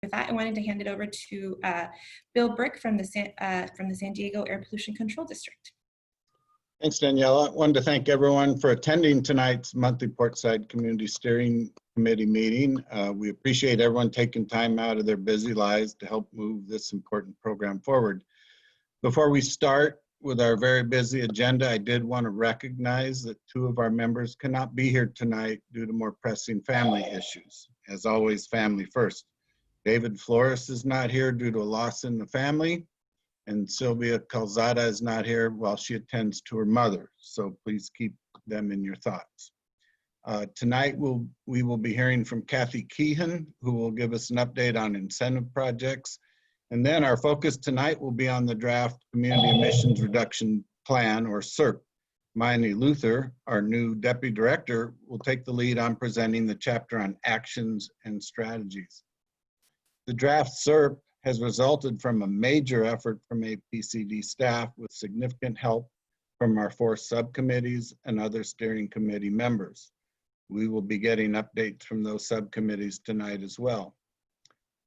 with that, I wanted to hand it over to Bill Brick from the San Diego Air Pollution Control District. Thanks, Daniela. I wanted to thank everyone for attending tonight's monthly Portside Community Steering Committee meeting. We appreciate everyone taking time out of their busy lives to help move this important program forward. Before we start with our very busy agenda, I did want to recognize that 2 of our members cannot be here tonight due to more pressing family issues. As always, family first. David Flores is not here due to a loss in the family, and Sylvia Calzada is not here while she attends to her mother. So please keep them in your thoughts. Tonight we will be hearing from Kathy Keehan, who will give us an update on incentive projects. And then our focus tonight will be on the draft Community Emissions Reduction Plan, or CERP. Mayani Luther, our new Deputy Director, will take the lead on presenting the chapter on actions and strategies. The draft CERP has resulted from a major effort from APCD staff with significant help from our 4 subcommittees and other steering committee members. We will be getting updates from those subcommittees tonight as well.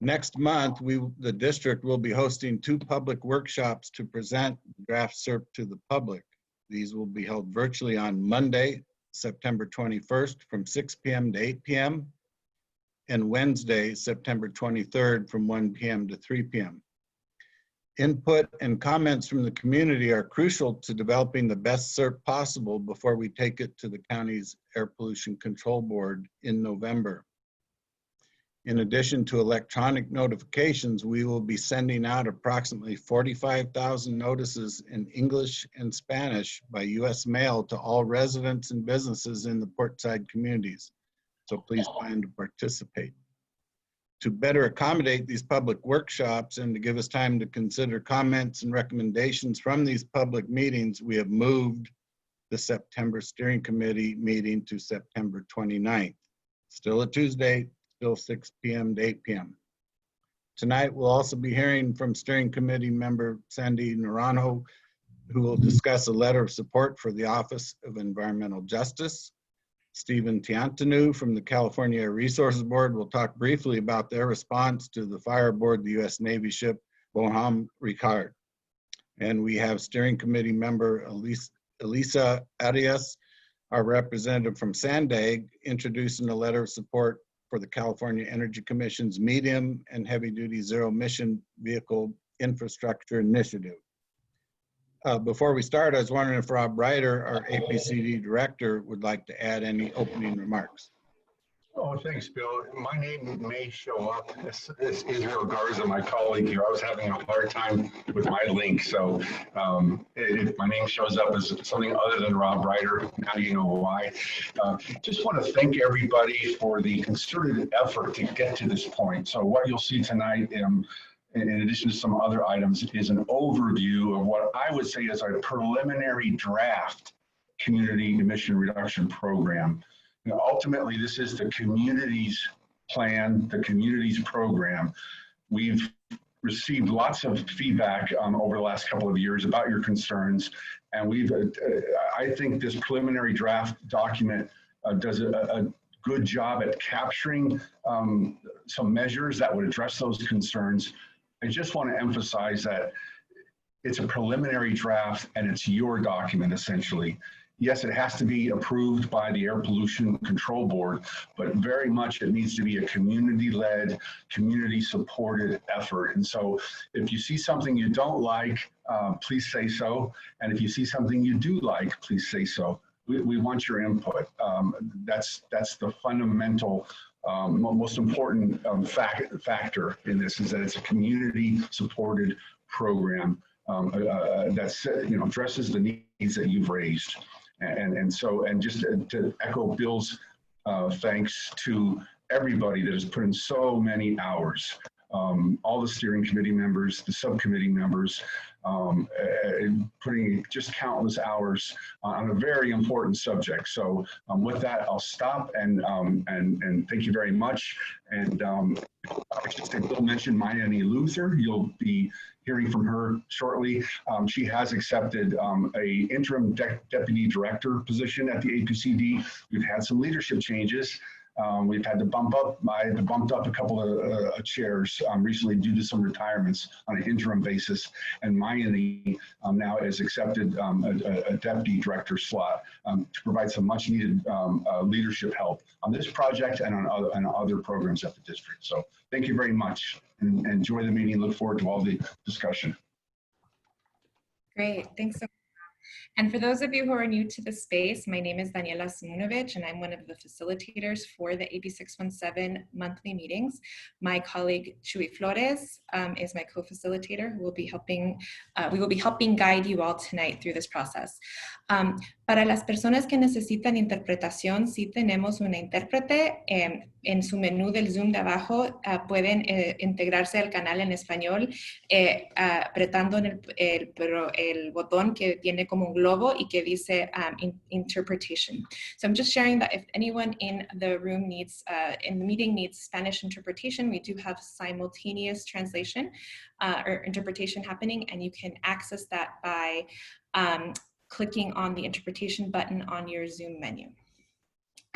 Next month, the district will be hosting 2 public workshops to present draft CERP to the public. These will be held virtually on Monday, September 21st from 6 p.m. to 8 p.m. and Wednesday, September 23rd from 1 p.m. to 3 p.m. Input and comments from the community are crucial to developing the best CERP possible before we take it to the county's Air Pollution Control Board in November. In addition to electronic notifications, we will be sending out approximately 45,000 notices in English and Spanish by U.S. mail to all residents and businesses in the Portside communities. So please plan to participate. To better accommodate these public workshops and to give us time to consider comments and recommendations from these public meetings, we have moved the September Steering Committee meeting to September 29th. Still a Tuesday, still 6 p.m. to 8 p.m. Tonight, we'll also be hearing from Steering Committee member Sandy Naranjo, who will discuss a letter of support for the Office of Environmental Justice. Stephen Tiantanu from the California Air Resources Board will talk briefly about their response to the fire aboard the U.S. Navy ship Bonhomme Ricard. And we have Steering Committee member Elisa Arias, our representative from Sandag, introducing a letter of support for the California Energy Commission's medium and heavy duty zero emission vehicle infrastructure initiative. Before we start, I was wondering if Rob Ryder, our APCD director, would like to add any opening remarks. Oh, thanks, Bill. My name may show up. This is Israel Garza, my colleague here. I was having a hard time with my link, so if my name shows up as something other than Rob Ryder, now you know why. Just want to thank everybody for the concerted effort to get to this point. So what you'll see tonight, in addition to some other items, is an overview of what I would say is our preliminary draft community emission reduction program. You know, ultimately, this is the community's plan, the community's program. We've received lots of feedback over the last couple of years about your concerns, and I think this preliminary draft document does a good job at capturing some measures that would address those concerns. I just want to emphasize that it's a preliminary draft and it's your document essentially. Yes, it has to be approved by the Air Pollution Control Board, but very much it needs to be a community-led, community-supported effort. And so if you see something you don't like, please say so. And if you see something you do like, please say so. We want your input. That's the fundamental most important factor in this, is that it's a community-supported program that addresses the needs that you've raised, and just to echo Bill's thanks to everybody that has put in so many hours, all the steering committee members, the subcommittee members, putting just countless hours on a very important subject. So with that, I'll stop and thank you very much. And I should say, Bill mentioned Mayani Luther. You'll be hearing from her shortly. She has accepted a interim deputy director position at the APCD. We've had some leadership changes. We've had to I had to bump up a couple of chairs recently due to some retirements on an interim basis. And Mayani now has accepted a deputy director slot to provide some much needed leadership help on this project and on other programs at the district. So thank you very much and enjoy the meeting. Look forward to all the discussion. Great, thanks so much. And for those of you who are new to the space, my name is Daniela Simonovic, and I'm one of the facilitators for the AB617 monthly meetings. My colleague Chuy Flores is my co-facilitator who will be helping, we will be helping guide you all tonight through this process. Para las personas que necesitan interpretación, sí tenemos una intérprete. En su menú del Zoom de abajo pueden integrarse al canal en español apretando en el botón que tiene como un globo y que dice interpretation. So I'm just sharing that if anyone in the room needs, in the meeting needs Spanish interpretation, we do have simultaneous translation or interpretation happening, and you can access that by clicking on the interpretation button on your Zoom menu.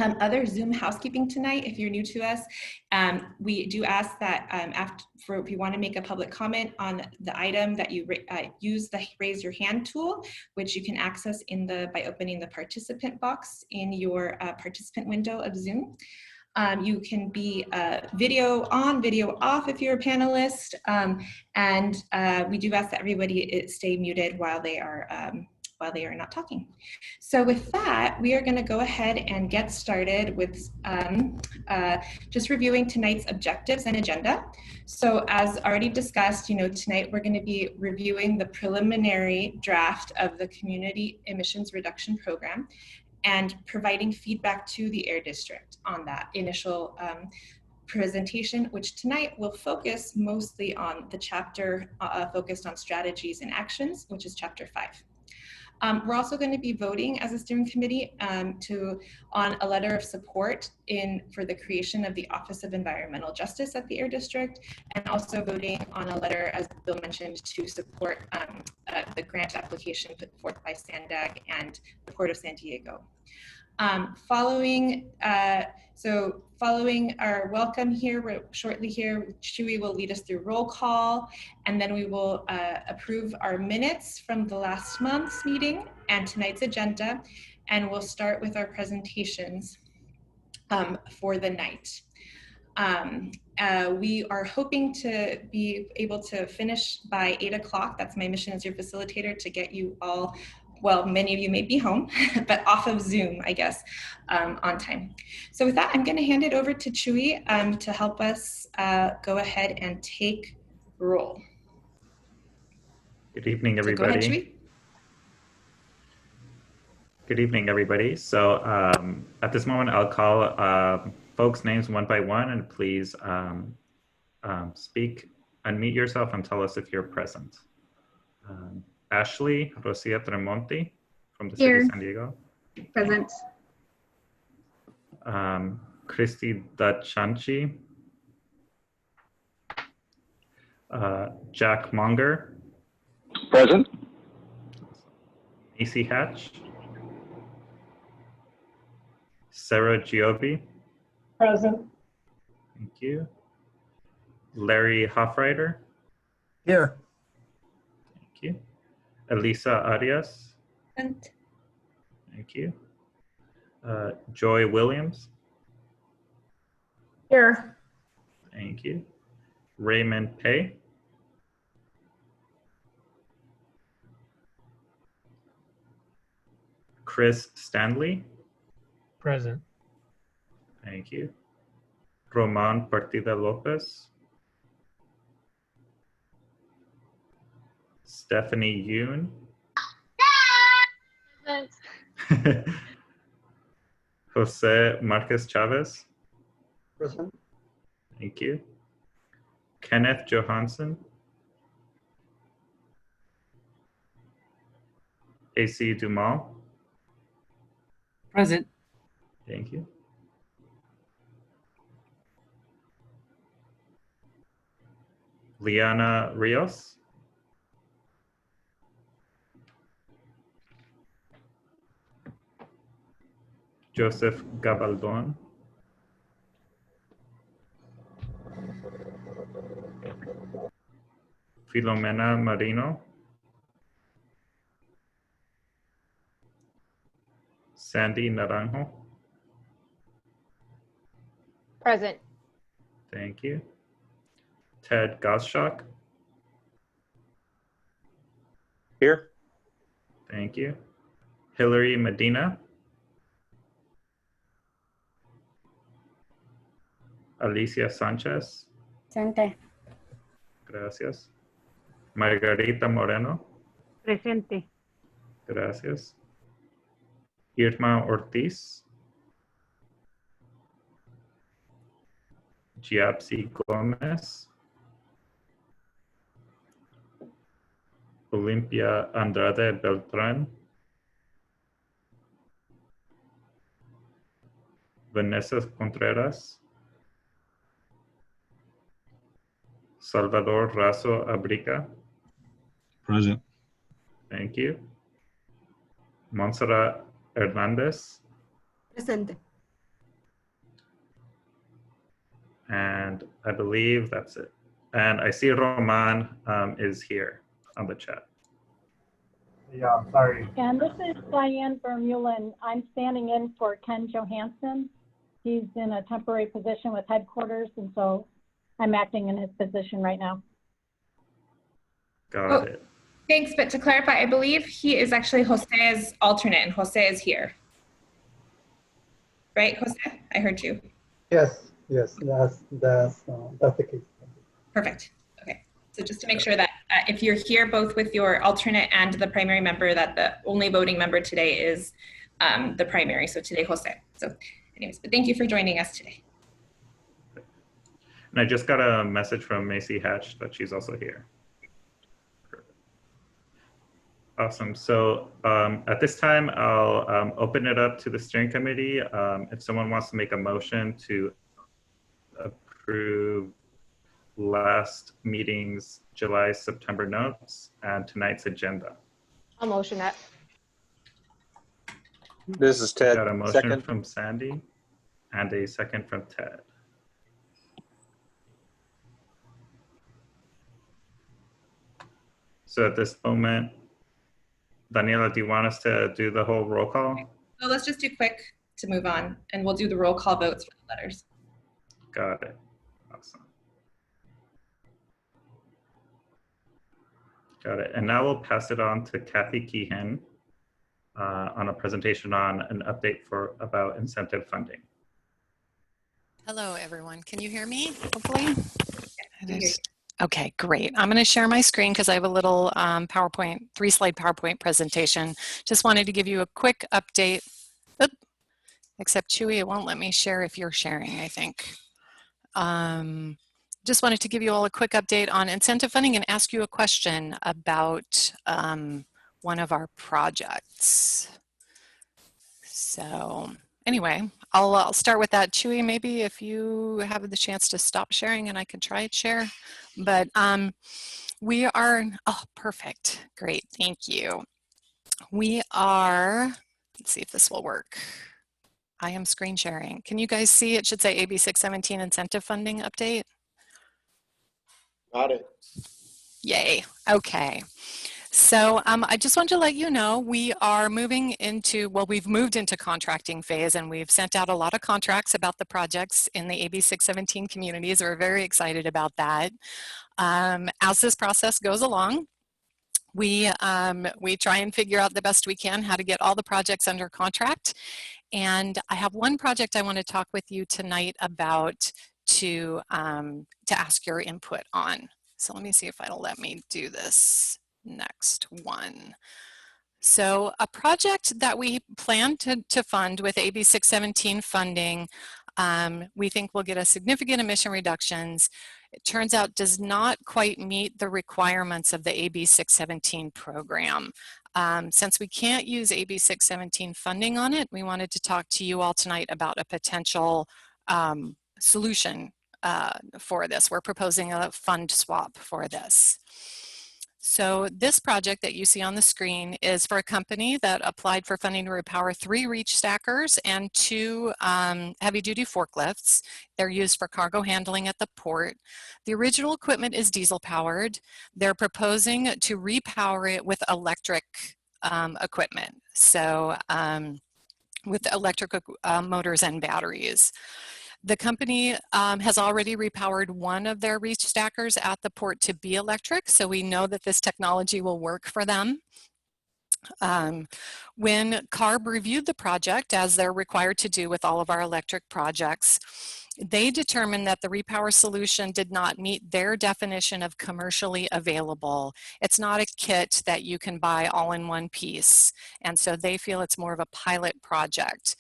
Other Zoom housekeeping tonight, if you're new to us, we do ask that if you want to make a public comment on the item that you use the raise your hand tool, which you can access by opening the participant box in your participant window of Zoom. You can be video on, video off if you're a panelist, and we do ask that everybody stay muted while they are not talking. So with that, we are going to go ahead and get started with just reviewing tonight's objectives and agenda. So as already discussed, tonight we're going to be reviewing the preliminary draft of the Community Emissions Reduction Program and providing feedback to the Air District on that initial presentation, which tonight will focus mostly on the chapter focused on strategies and actions, which is chapter 5. We're also going to be voting as a steering committee on a letter of support for the creation of the Office of Environmental Justice at the Air District, and also voting on a letter, as Bill mentioned, to support the grant application put forth by SANDAG and the Port of San Diego. Following our welcome here, shortly here, Chuy will lead us through roll call, and then we will approve our minutes from the last month's meeting and tonight's agenda, and we'll start with our presentations for the night. We are hoping to be able to finish by 8 o'clock. That's my mission as your facilitator, to get you all, well, many of you may be home, but off of Zoom, I guess, on time. So with that, I'm going to hand it over to Chuy to help us go ahead and take roll. Good evening, everybody. So go ahead, Chuy. Good evening, everybody. So at this moment, I'll call folks' names one by one, and please speak, unmute yourself, and tell us if you're present. Ashley Rosia Tremonti from the city of San Diego. Present. Christy Dachanchi. Jack Monger. Present. Macy Hatch. Sarah Giobbi. Present. Thank you. Larry Hoffreiter. Here. Thank you. Elisa Arias. Present. Thank you. Joy Williams. Here. Thank you. Raymond Pay. Chris Stanley. Present. Thank you. Roman Partida Lopez. Stephanie Yoon. Present. Jose Marquez Chavez. Present. Thank you. Kenneth Johansson. AC Dumal. Present. Thank you. Liana Rios. Joseph Gabaldon. Filomena Marino, Sandy Naranjo. Present. Thank you. Ted Gottschalk. Here. Thank you. Hillary Medina. Alicia Sanchez. Presente. Gracias. Margarita Moreno. Presente. Gracias. Irma Ortiz. Giapsi Gomez. Olympia Andrade Beltran. Vanessa Contreras. Salvador Razo Abrica. Present. Thank you. Montserrat Hernandez. Presente. And I believe that's it. And I see Roman is here on the chat. Yeah, I'm sorry. And this is Diane Vermeulen. I'm standing in for Ken Johansson. He's in a temporary position with headquarters, and so I'm acting in his position right now. Got it. Thanks, but to clarify, I believe he is actually Jose's alternate, and Jose is here. Right, Jose? I heard you. Yes, that's the case. Perfect. Okay. So just to make sure that if you're here both with your alternate and the primary member, that the only voting member today is the primary. So today, Jose. So anyways, but thank you for joining us today. And I just got a message from Macy Hatch that she's also here. Awesome. So at this time, I'll open it up to the steering committee. If someone wants to make a motion to approve last meeting's July-September notes and tonight's agenda. I'll motion that. This is Ted. Got a motion Second. from Sandy and a second from Ted. So at this moment, Daniela, do you want us to do the whole roll call? So let's just do quick to move on, and we'll do the roll call votes for the letters. Got it. Awesome. Got it. And now we'll pass it on to Kathy Keehan on a presentation on an update about incentive funding. Hello, everyone. Can you hear me, hopefully? Yeah, Okay, great. I'm going to share my screen because I have a little PowerPoint, 3-slide PowerPoint presentation. Just wanted to give you a quick update. Oop. Except Chewy, it won't let me share if you're sharing, I think. Just wanted to give you all a quick update on incentive funding and ask you a question about one of our projects. So anyway, I'll start with that. Chewy, maybe if you have the chance to stop sharing and I can try and share. But we are, oh, perfect. Great, thank you. We are, let's see if this will work. I am screen sharing. Can you guys see? It should say AB617 incentive funding update. Got it. Yay, okay. So I just wanted to let you know we are moving into, well, we've moved into contracting phase and we've sent out a lot of contracts about the projects in the AB617 communities. We're very excited about that. As this process goes along, we try and figure out the best we can how to get all the projects under contract. And I have one project I want to talk with you tonight about to ask your input on. So let me see if it'll let me do this next one. So a project that we plan to fund with AB617 funding, we think will get us significant emission reductions. It turns out does not quite meet the requirements of the AB617 program. Since we can't use AB617 funding on it, we wanted to talk to you all tonight about a potential solution for this. We're proposing a fund swap for this. So this project that you see on the screen is for a company that applied for funding to repower 3 reach stackers and 2 heavy-duty forklifts. They're used for cargo handling at the port. The original equipment is diesel-powered. They're proposing to repower it with electric equipment, so with electric motors and batteries. The company has already repowered one of their reach stackers at the port to be electric, so we know that this technology will work for them. When CARB reviewed the project, as they're required to do with all of our electric projects, they determined that the repower solution did not meet their definition of commercially available. It's not a kit that you can buy all in one piece, and so they feel it's more of a pilot project.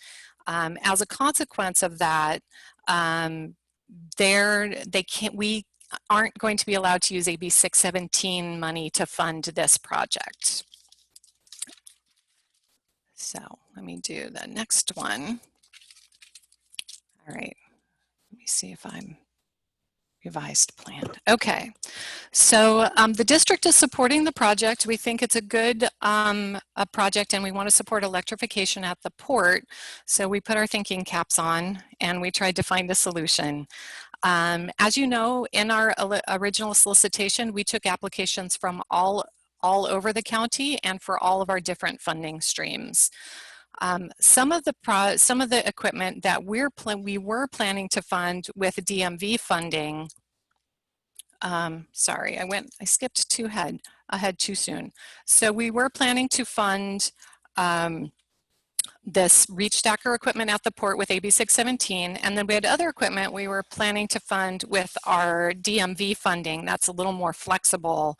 As a consequence of that, we aren't going to be allowed to use AB617 money to fund this project. So let me do the next one. All right, let me see if I'm revised plan. Okay, so the district is supporting the project. We think it's a good a project, and we want to support electrification at the port. So we put our thinking caps on and we tried to find a solution. As you know, in our original solicitation, we took applications from all over the county and for all of our different funding streams. Some of the equipment that we were planning to fund with DMV funding, sorry, I skipped ahead too soon. So we were planning to fund this reach stacker equipment at the port with AB617, and then we had other equipment we were planning to fund with our DMV funding that's a little more flexible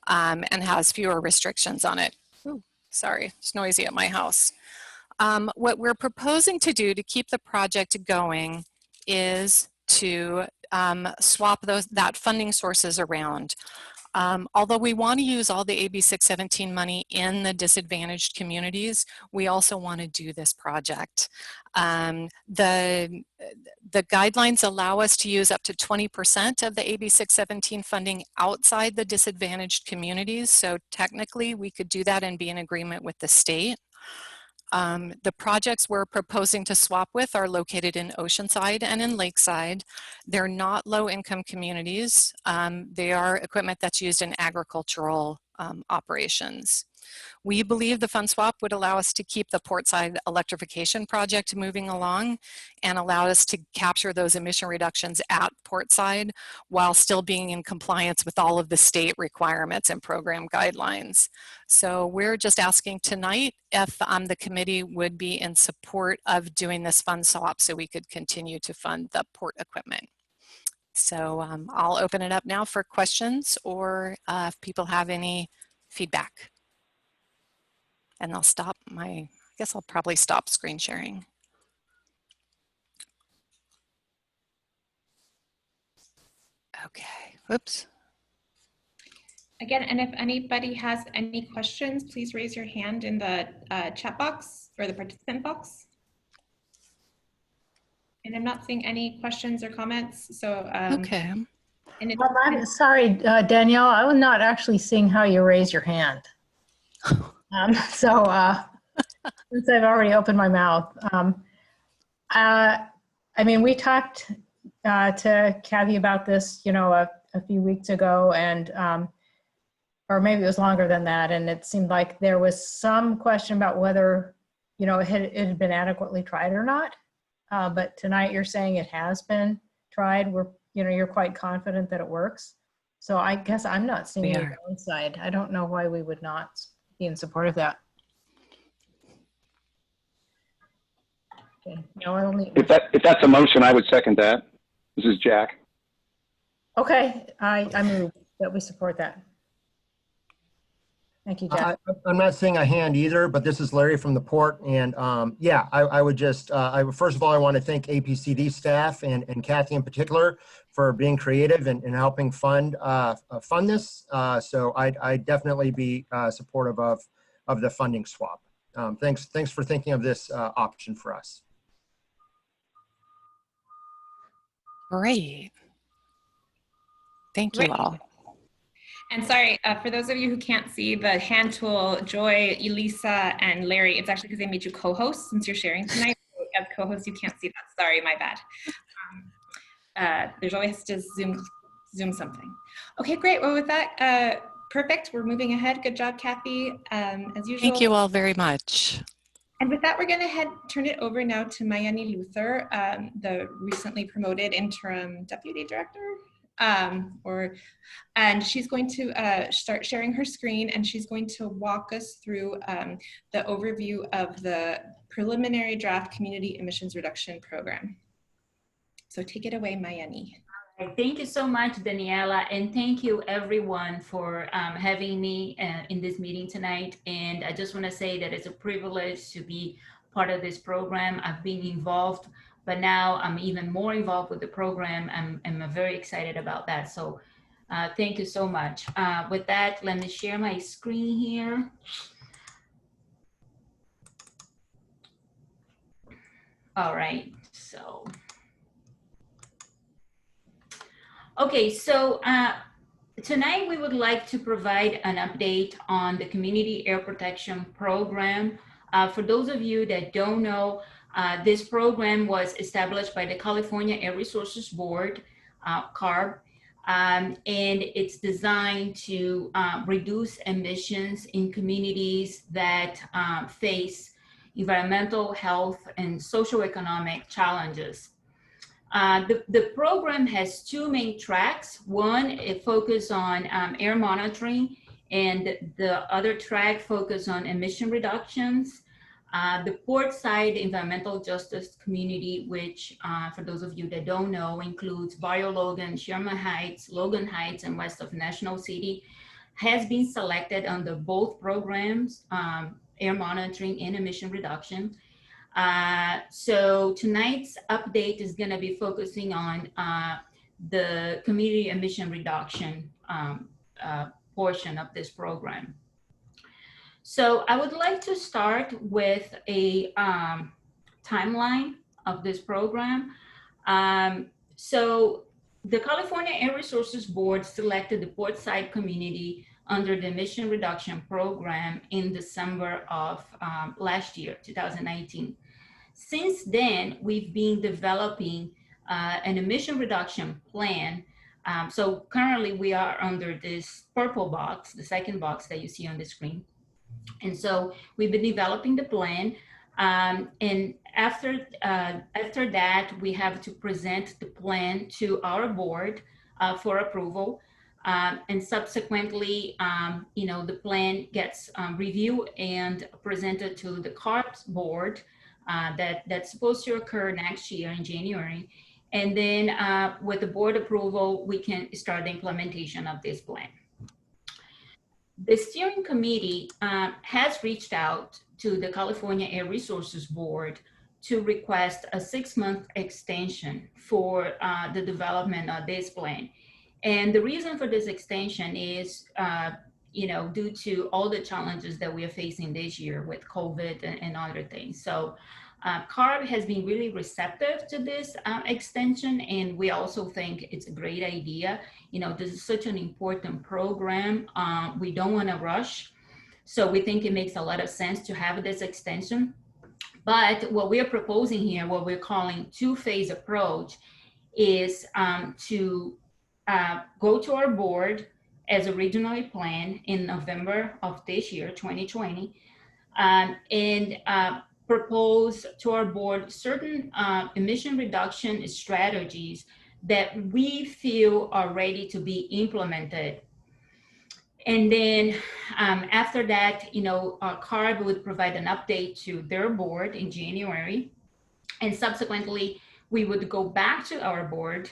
and has fewer restrictions on it. Ooh, sorry, it's noisy at my house. What we're proposing to do to keep the project going is to swap that funding sources around. Although we want to use all the AB617 money in the disadvantaged communities, we also want to do this project. The guidelines allow us to use up to 20% of the AB617 funding outside the disadvantaged communities, so technically we could do that and be in agreement with the state. The projects we're proposing to swap with are located in Oceanside and in Lakeside. They're not low-income communities. They are equipment that's used in agricultural operations. We believe the fund swap would allow us to keep the Portside electrification project moving along and allow us to capture those emission reductions at Portside while still being in compliance with all of the state requirements and program guidelines. So we're just asking tonight if the committee would be in support of doing this fund swap so we could continue to fund the port equipment. So I'll open it up now for questions or if people have any feedback. And I'll stop I guess I'll probably stop screen sharing. Okay, whoops. Again, and if anybody has any questions, please raise your hand in the chat box or the participant box. And I'm not seeing any questions or comments, so. Okay. And I'm sorry, Danielle, I was not actually seeing how you raise your hand. Since I've already opened my mouth, I mean, we talked to Kathy about this, you know, a few weeks ago, and or maybe it was longer than that, and it seemed like there was some question about whether, you know, it had been adequately tried or not. But tonight you're saying it has been tried. You're quite confident that it works. So I guess I'm not seeing the downside. I don't know why we would not be in support of that. Okay. If that's a motion, I would second that. This is Jack. Okay, I move that we support that. Thank you, Jack. I'm not seeing a hand either, but this is Larry from the port. And yeah, I would just, first of all, I want to thank APCD staff and Kathy in particular for being creative and helping fund this. So I'd definitely be supportive of the funding swap. Thanks for thinking of this option for us. Great. Thank you all. And sorry, for those of you who can't see the hand tool, Joy, Elisa, and Larry, it's actually because they made you co-hosts since you're sharing tonight. As co-hosts, you can't see that. Sorry, my bad. There's always to zoom something. Okay, great. Well, with that, perfect. We're moving ahead. Good job, Kathy. As usual. Thank you all very much. And with that, we're going to turn it over now to Mayani Luther, the recently promoted interim deputy director. And she's going to start sharing her screen, and she's going to walk us through the overview of the preliminary draft community emissions reduction program. So take it away, Mayani. Thank you so much, Daniela, and thank you everyone for having me in this meeting tonight. And I just want to say that it's a privilege to be part of this program. I've been involved, but now I'm even more involved with the program. I'm very excited about that. So thank you so much. With that, let me share my screen here. All right, so. Okay, so tonight we would like to provide an update on the Community Air Protection Program. For those of you that don't know, this program was established by the California Air Resources Board, CARB, and it's designed to reduce emissions in communities that face environmental, health, and socioeconomic challenges. The program has two main tracks. One, it focuses on air monitoring, and the other track focuses on emission reductions. The Portside Environmental Justice Community, which for those of you that don't know, includes Barrio Logan, Sherman Heights, Logan Heights, and west of National City, has been selected under both programs, air monitoring and emission reduction. So tonight's update is going to be focusing on the community emission reduction portion of this program. So I would like to start with a timeline of this program. So the California Air Resources Board selected the Portside community under the emission reduction program in December of last year, 2019. Since then, we've been developing an emission reduction plan. So currently we are under this purple box, the second box that you see on the screen. And so we've been developing the plan. And after that, we have to present the plan to our board for approval. And subsequently, the plan gets reviewed and presented to the CARB's board. That's supposed to occur next year in January. And then with the board approval, we can start the implementation of this plan. The steering committee has reached out to the California Air Resources Board to request a 6-month extension for the development of this plan. And the reason for this extension is due to all the challenges that we are facing this year with COVID and other things. So CARB has been really receptive to this extension, and we also think it's a great idea. This is such an important program. We don't want to rush. So we think it makes a lot of sense to have this extension. But what we are proposing here, what we're calling two-phase approach, is to go to our board as originally planned in November of this year, 2020, and propose to our board certain emission reduction strategies that we feel are ready to be implemented. And then after that, CARB would provide an update to their board in January. And subsequently, we would go back to our board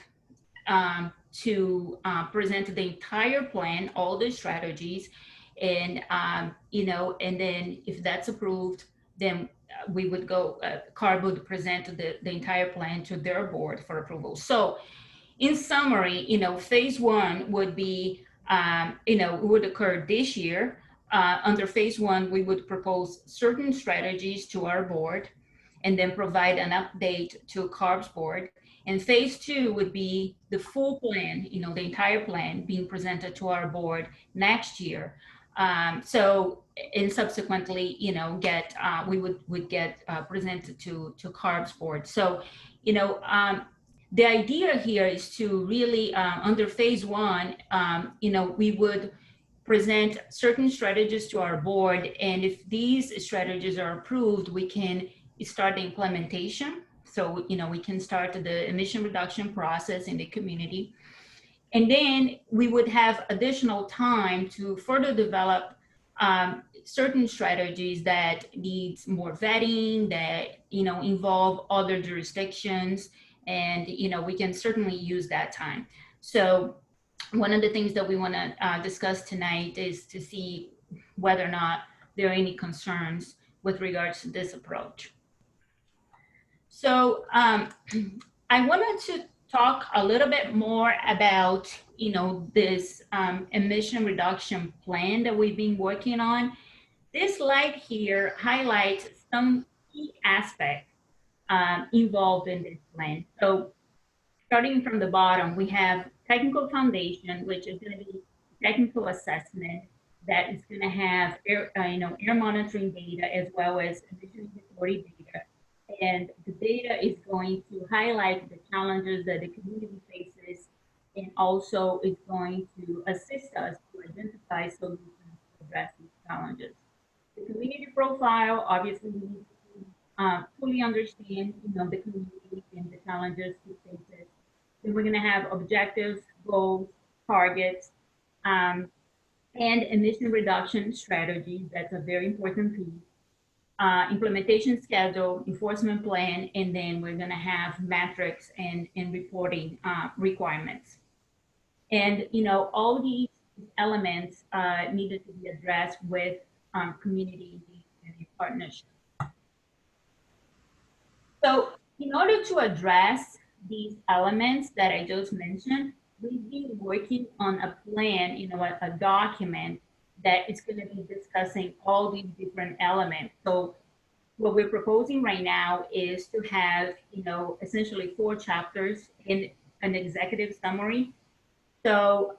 to present the entire plan, all the strategies, and and then if that's approved, then we would go. CARB would present the entire plan to their board for approval. So, in summary, phase one would be, would occur this year. Under phase one, we would propose certain strategies to our board, and then provide an update to CARB's board. And phase 2 would be the full plan, you know, the entire plan being presented to our board next year. And subsequently, you know, we would get presented to CARB's board. So, you know, the idea here is to really, under phase 1, you know, we would present certain strategies to our board. And if these strategies are approved, we can start the implementation. So, you know, we can start the emission reduction process in the community. And then we would have additional time to further develop certain strategies that needs more vetting, that, you know, involve other jurisdictions. And, you know, we can certainly use that time. So one of the things that we want to discuss tonight is to see whether or not there are any concerns with regards to this approach. So I wanted to talk a little bit more about, you know, this emission reduction plan that we've been working on. This slide here highlights some key aspects involved in this plan. So starting from the bottom, we have technical foundation, which is going to be technical assessment that is going to have air monitoring data as well as emission inventory data. And the data is going to highlight the challenges that the community faces, and also is going to assist us to identify solutions to address these challenges. The community profile, obviously, we need to fully understand, you know, the community and the challenges it faces. Then we're going to have objectives, goals, targets, and emission reduction strategies. That's a very important piece. Implementation schedule, enforcement plan, and then we're going to have metrics and reporting requirements. And, you know, all these elements needed to be addressed with community engagement and partnership. So in order to address these elements that I just mentioned, we've been working on a plan, you know, a document that is going to be discussing all these different elements. So what we're proposing right now is to have, you know, essentially 4 chapters in an executive summary. So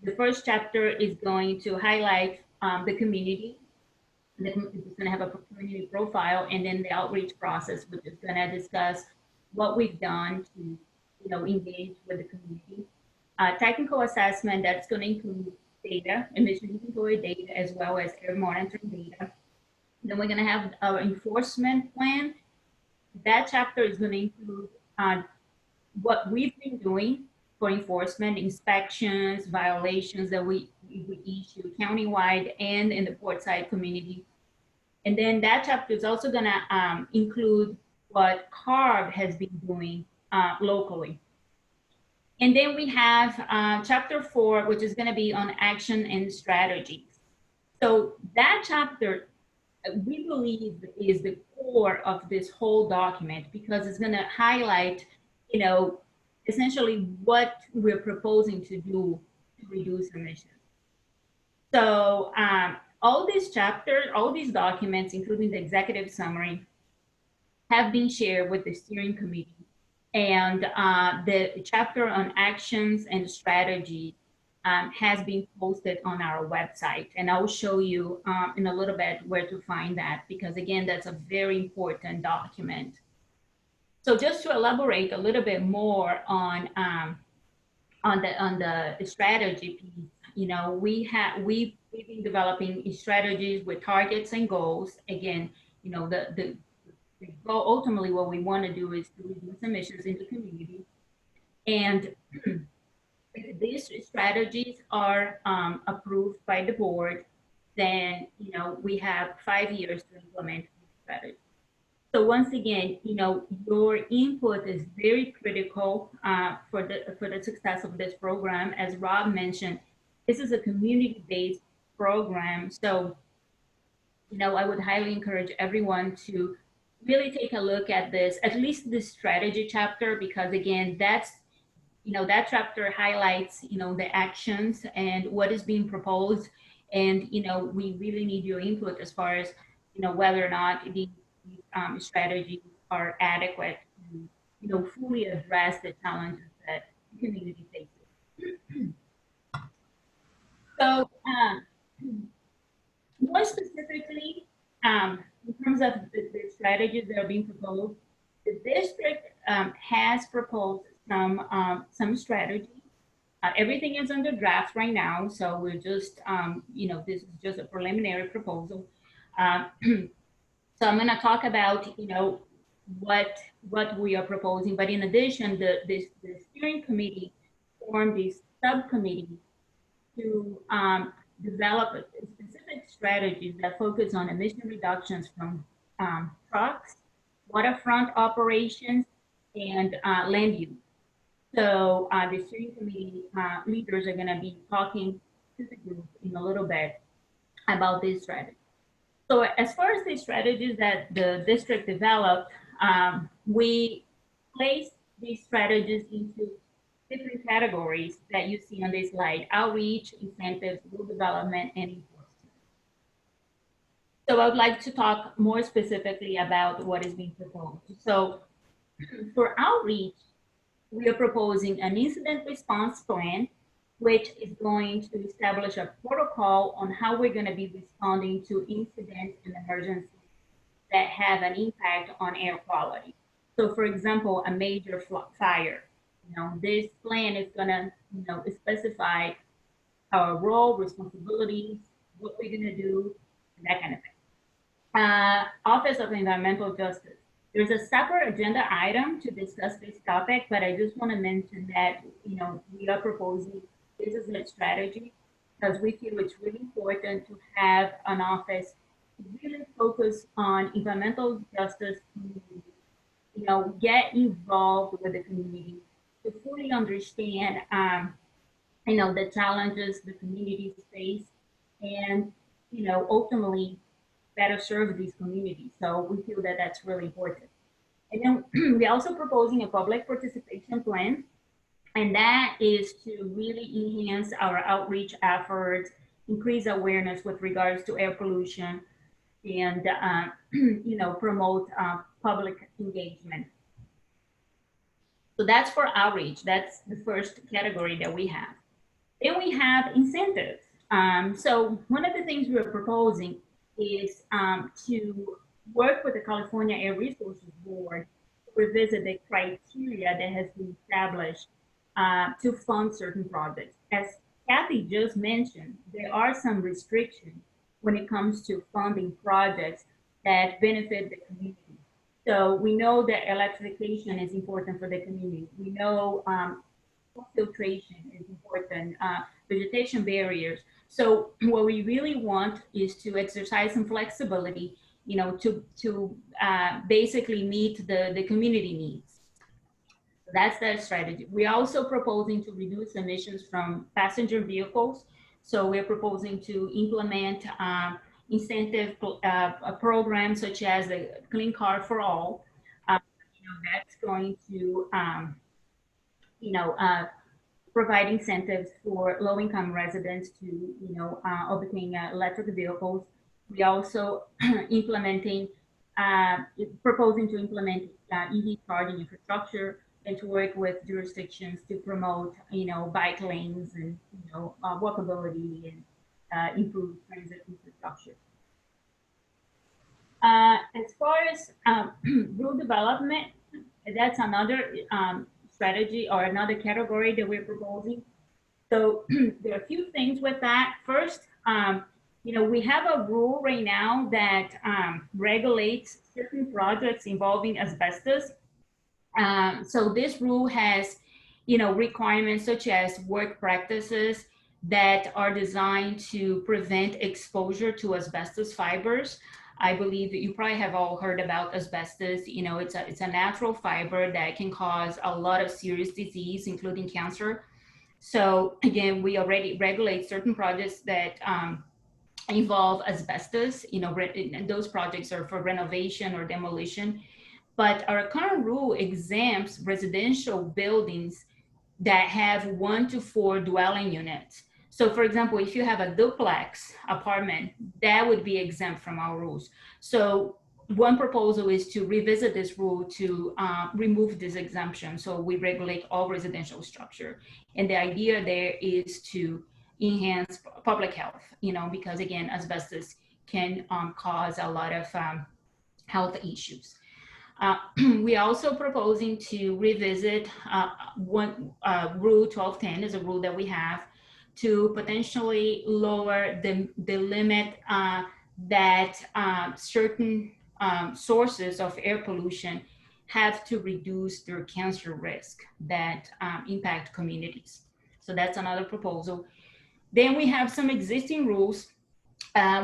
the first chapter is going to highlight the community. It's going to have a community profile, and then the outreach process, which is going to discuss what we've done to, you know, engage with the community. Technical assessment, that's going to include data, emission inventory data, as well as air monitoring data. Then we're going to have our enforcement plan. That chapter is going to include what we've been doing for enforcement, inspections, violations that we issue countywide and in the Portside community. And then that chapter is also going to include what CARB has been doing locally. And then we have chapter 4, which is going to be on action and strategies. So that chapter, we believe, is the core of this whole document, because it's going to highlight, you know, essentially what we're proposing to do to reduce emissions. So all these chapters, all these documents, including the executive summary, have been shared with the steering committee. And the chapter on actions and strategy has been posted on our website. And I'll show you in a little bit where to find that, because again, that's a very important document. So just to elaborate a little bit more on the strategy piece, you know, we've been developing strategies with targets and goals. Again, you know, the goal, ultimately what we want to do is to reduce emissions in the community. And if these strategies are approved by the board, then, you know, we have 5 years to implement these strategies. So once again, you know, your input is very critical for the success of this program. As Rob mentioned, this is a community-based program. So, you know, I would highly encourage everyone to really take a look at this, at least the strategy chapter, because again, that's, you know, that chapter highlights, you know, the actions and what is being proposed. And, you know, we really need your input as far as, you know, whether or not these strategies are adequate to fully address the challenges that the community faces. So more specifically, in terms of the strategies that are being proposed, the district has proposed some strategies. Everything is under draft right now, so we're just, this is just a preliminary proposal. So I'm going to talk about, what we are proposing, but in addition, the steering committee formed this subcommittee to develop specific strategies that focus on emission reductions from trucks, waterfront operations, and land use. So the steering committee leaders are going to be talking to the group in a little bit about this strategy. So as far as the strategies that the district developed, we placed these strategies into different categories that you see on this slide: outreach, incentives, rural development, and enforcement. So I would like to talk more specifically about what is being proposed. So for outreach, we are proposing an incident response plan, which is going to establish a protocol on how we're going to be responding to incidents and emergencies that have an impact on air quality. So for example, a major fire. This plan is going to, specify our role, responsibilities, what we're going to do, and that kind of thing. Office of Environmental Justice. There's a separate agenda item to discuss this topic, but I just want to mention that, we are proposing this as a strategy because we feel it's really important to have an office to really focus on environmental justice community, get involved with the community to fully understand, the challenges the communities face and, ultimately better serve these communities. So we feel that that's really important. And then we're also proposing a public participation plan, and that is to really enhance our outreach efforts, increase awareness with regards to air pollution, and promote public engagement. So that's for outreach. That's the first category that we have. Then we have incentives. So one of the things we're proposing is to work with the California Air Resources Board to revisit the criteria that has been established to fund certain projects. As Kathy just mentioned, there are some restrictions when it comes to funding projects that benefit the community. So we know that electrification is important for the community. We know filtration is important, vegetation barriers. So what we really want is to exercise some flexibility, to basically meet the community needs. So that's that strategy. We're also proposing to reduce emissions from passenger vehicles. So we're proposing to implement incentive programs such as the Clean Car for All. That's going to, provide incentives for low-income residents to, obtain electric vehicles. We also proposing to implement EV charging infrastructure and to work with jurisdictions to promote, bike lanes and, walkability and improve transit infrastructure. As far as rural development, that's another strategy or another category that we're proposing. So there are a few things with that. First, we have a rule right now that regulates certain projects involving asbestos. So this rule has, requirements such as work practices that are designed to prevent exposure to asbestos fibers. I believe that you probably have all heard about asbestos. It's a natural fiber that can cause a lot of serious disease, including cancer. So again, we already regulate certain projects that involve asbestos, and those projects are for renovation or demolition. But our current rule exempts residential buildings that have 1 to 4 dwelling units. So for example, if you have a duplex apartment, that would be exempt from our rules. So one proposal is to revisit this rule to remove this exemption. So we regulate all residential structure. And the idea there is to enhance public health, because again, asbestos can cause a lot of health issues. We are also proposing to revisit Rule 1210 is a rule that we have to potentially lower the limit that certain sources of air pollution have to reduce their cancer risk that impact communities. So that's another proposal. Then we have some existing rules.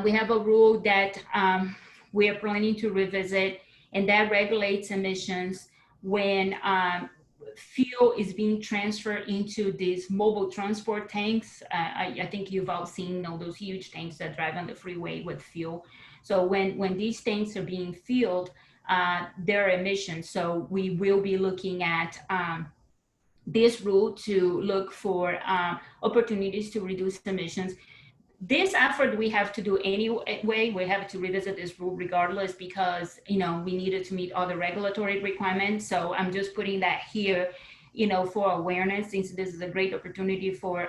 We have a rule that we are planning to revisit, and that regulates emissions when fuel is being transferred into these mobile transport tanks. I think you've all seen those huge tanks that drive on the freeway with fuel. So when these tanks are being filled, there are emissions. So we will be looking at this rule to look for opportunities to reduce emissions. This effort we have to do anyway. We have to revisit this rule regardless because, we needed to meet all the regulatory requirements. So I'm just putting that here, for awareness, since this is a great opportunity for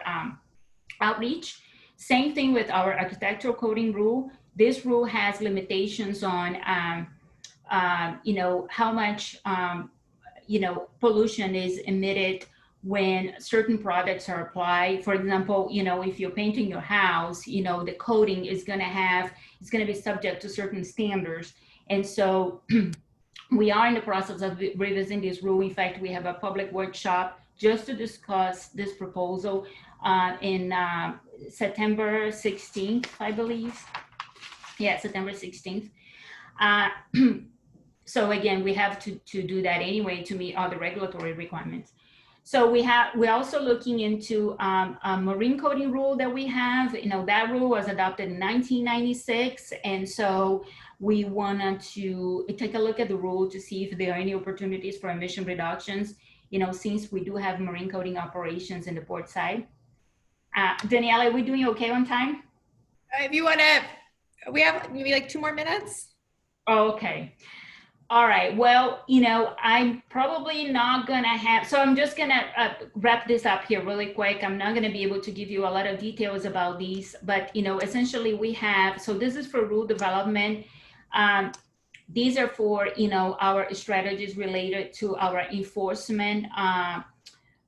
outreach. Same thing with our architectural coding rule. This rule has limitations on, how much, pollution is emitted when certain products are applied. For example, if you're painting your house, the coating is going to be subject to certain standards. And so we are in the process of revising this rule. In fact, we have a public workshop just to discuss this proposal in September 16th, I believe. Yeah, September 16th. So again, we have to do that anyway to meet all the regulatory requirements. So we're also looking into a marine coding rule that we have. That rule was adopted in 1996. And so we wanted to take a look at the rule to see if there are any opportunities for emission reductions, since we do have marine coding operations in the Portside. Daniela, are we doing okay on time? If you want to, we have maybe like 2 more minutes. Oh, okay. All right. Well, I'm probably not going to have, so I'm just going to wrap this up here really quick. I'm not going to be able to give you a lot of details about these, but, essentially we have, so this is for rule development. These are for, our strategies related to our enforcement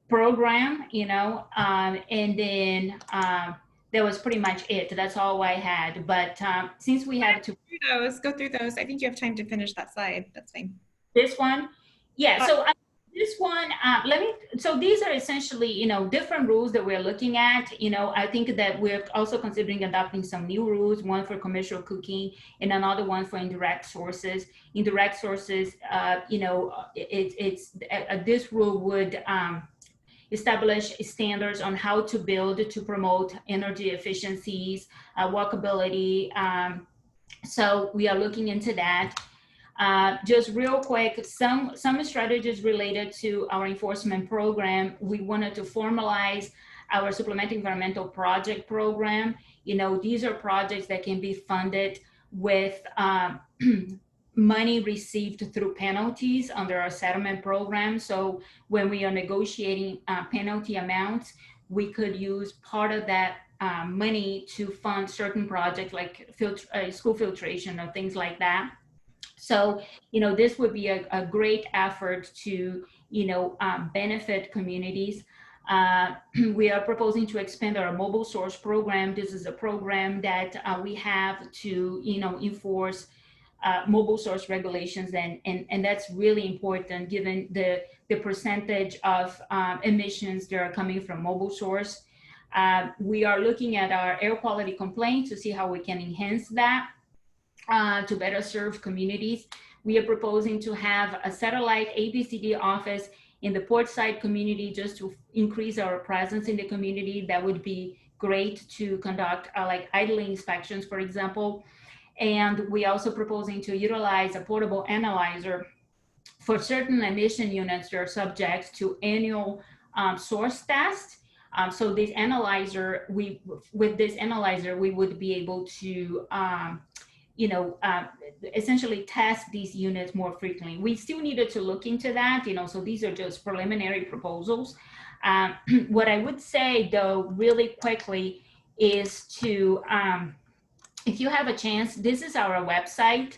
program, and then that was pretty much it. That's all I had. But since we have to go through those. I think you have time to finish that slide. That's fine. This one, yeah. So this one, so these are essentially, different rules that we're looking at. I think that we're also considering adopting some new rules, one for commercial cooking and another one for indirect sources. Indirect sources, this rule would establish standards on how to build to promote energy efficiencies, walkability. So we are looking into that. Just real quick, some strategies related to our enforcement program. We wanted to formalize our supplemental environmental project program. These are projects that can be funded with money received through penalties under our settlement program. So when we are negotiating penalty amounts, we could use part of that money to fund certain projects like school filtration or things like that. So, this would be a great effort to, benefit communities. We are proposing to expand our mobile source program. This is a program that we have to, enforce mobile source regulations, and that's really important given the percentage of emissions that are coming from mobile source. We are looking at our air quality complaints to see how we can enhance that to better serve communities. We are proposing to have a satellite ABCD office in the Portside community just to increase our presence in the community. That would be great to conduct like idling inspections, for example. And we also proposing to utilize a portable analyzer for certain emission units that are subject to annual source tests. So this analyzer, with this analyzer, we would be able to, essentially test these units more frequently. We still needed to look into that, so these are just preliminary proposals. What I would say though, really quickly, is to, if you have a chance, this is our website.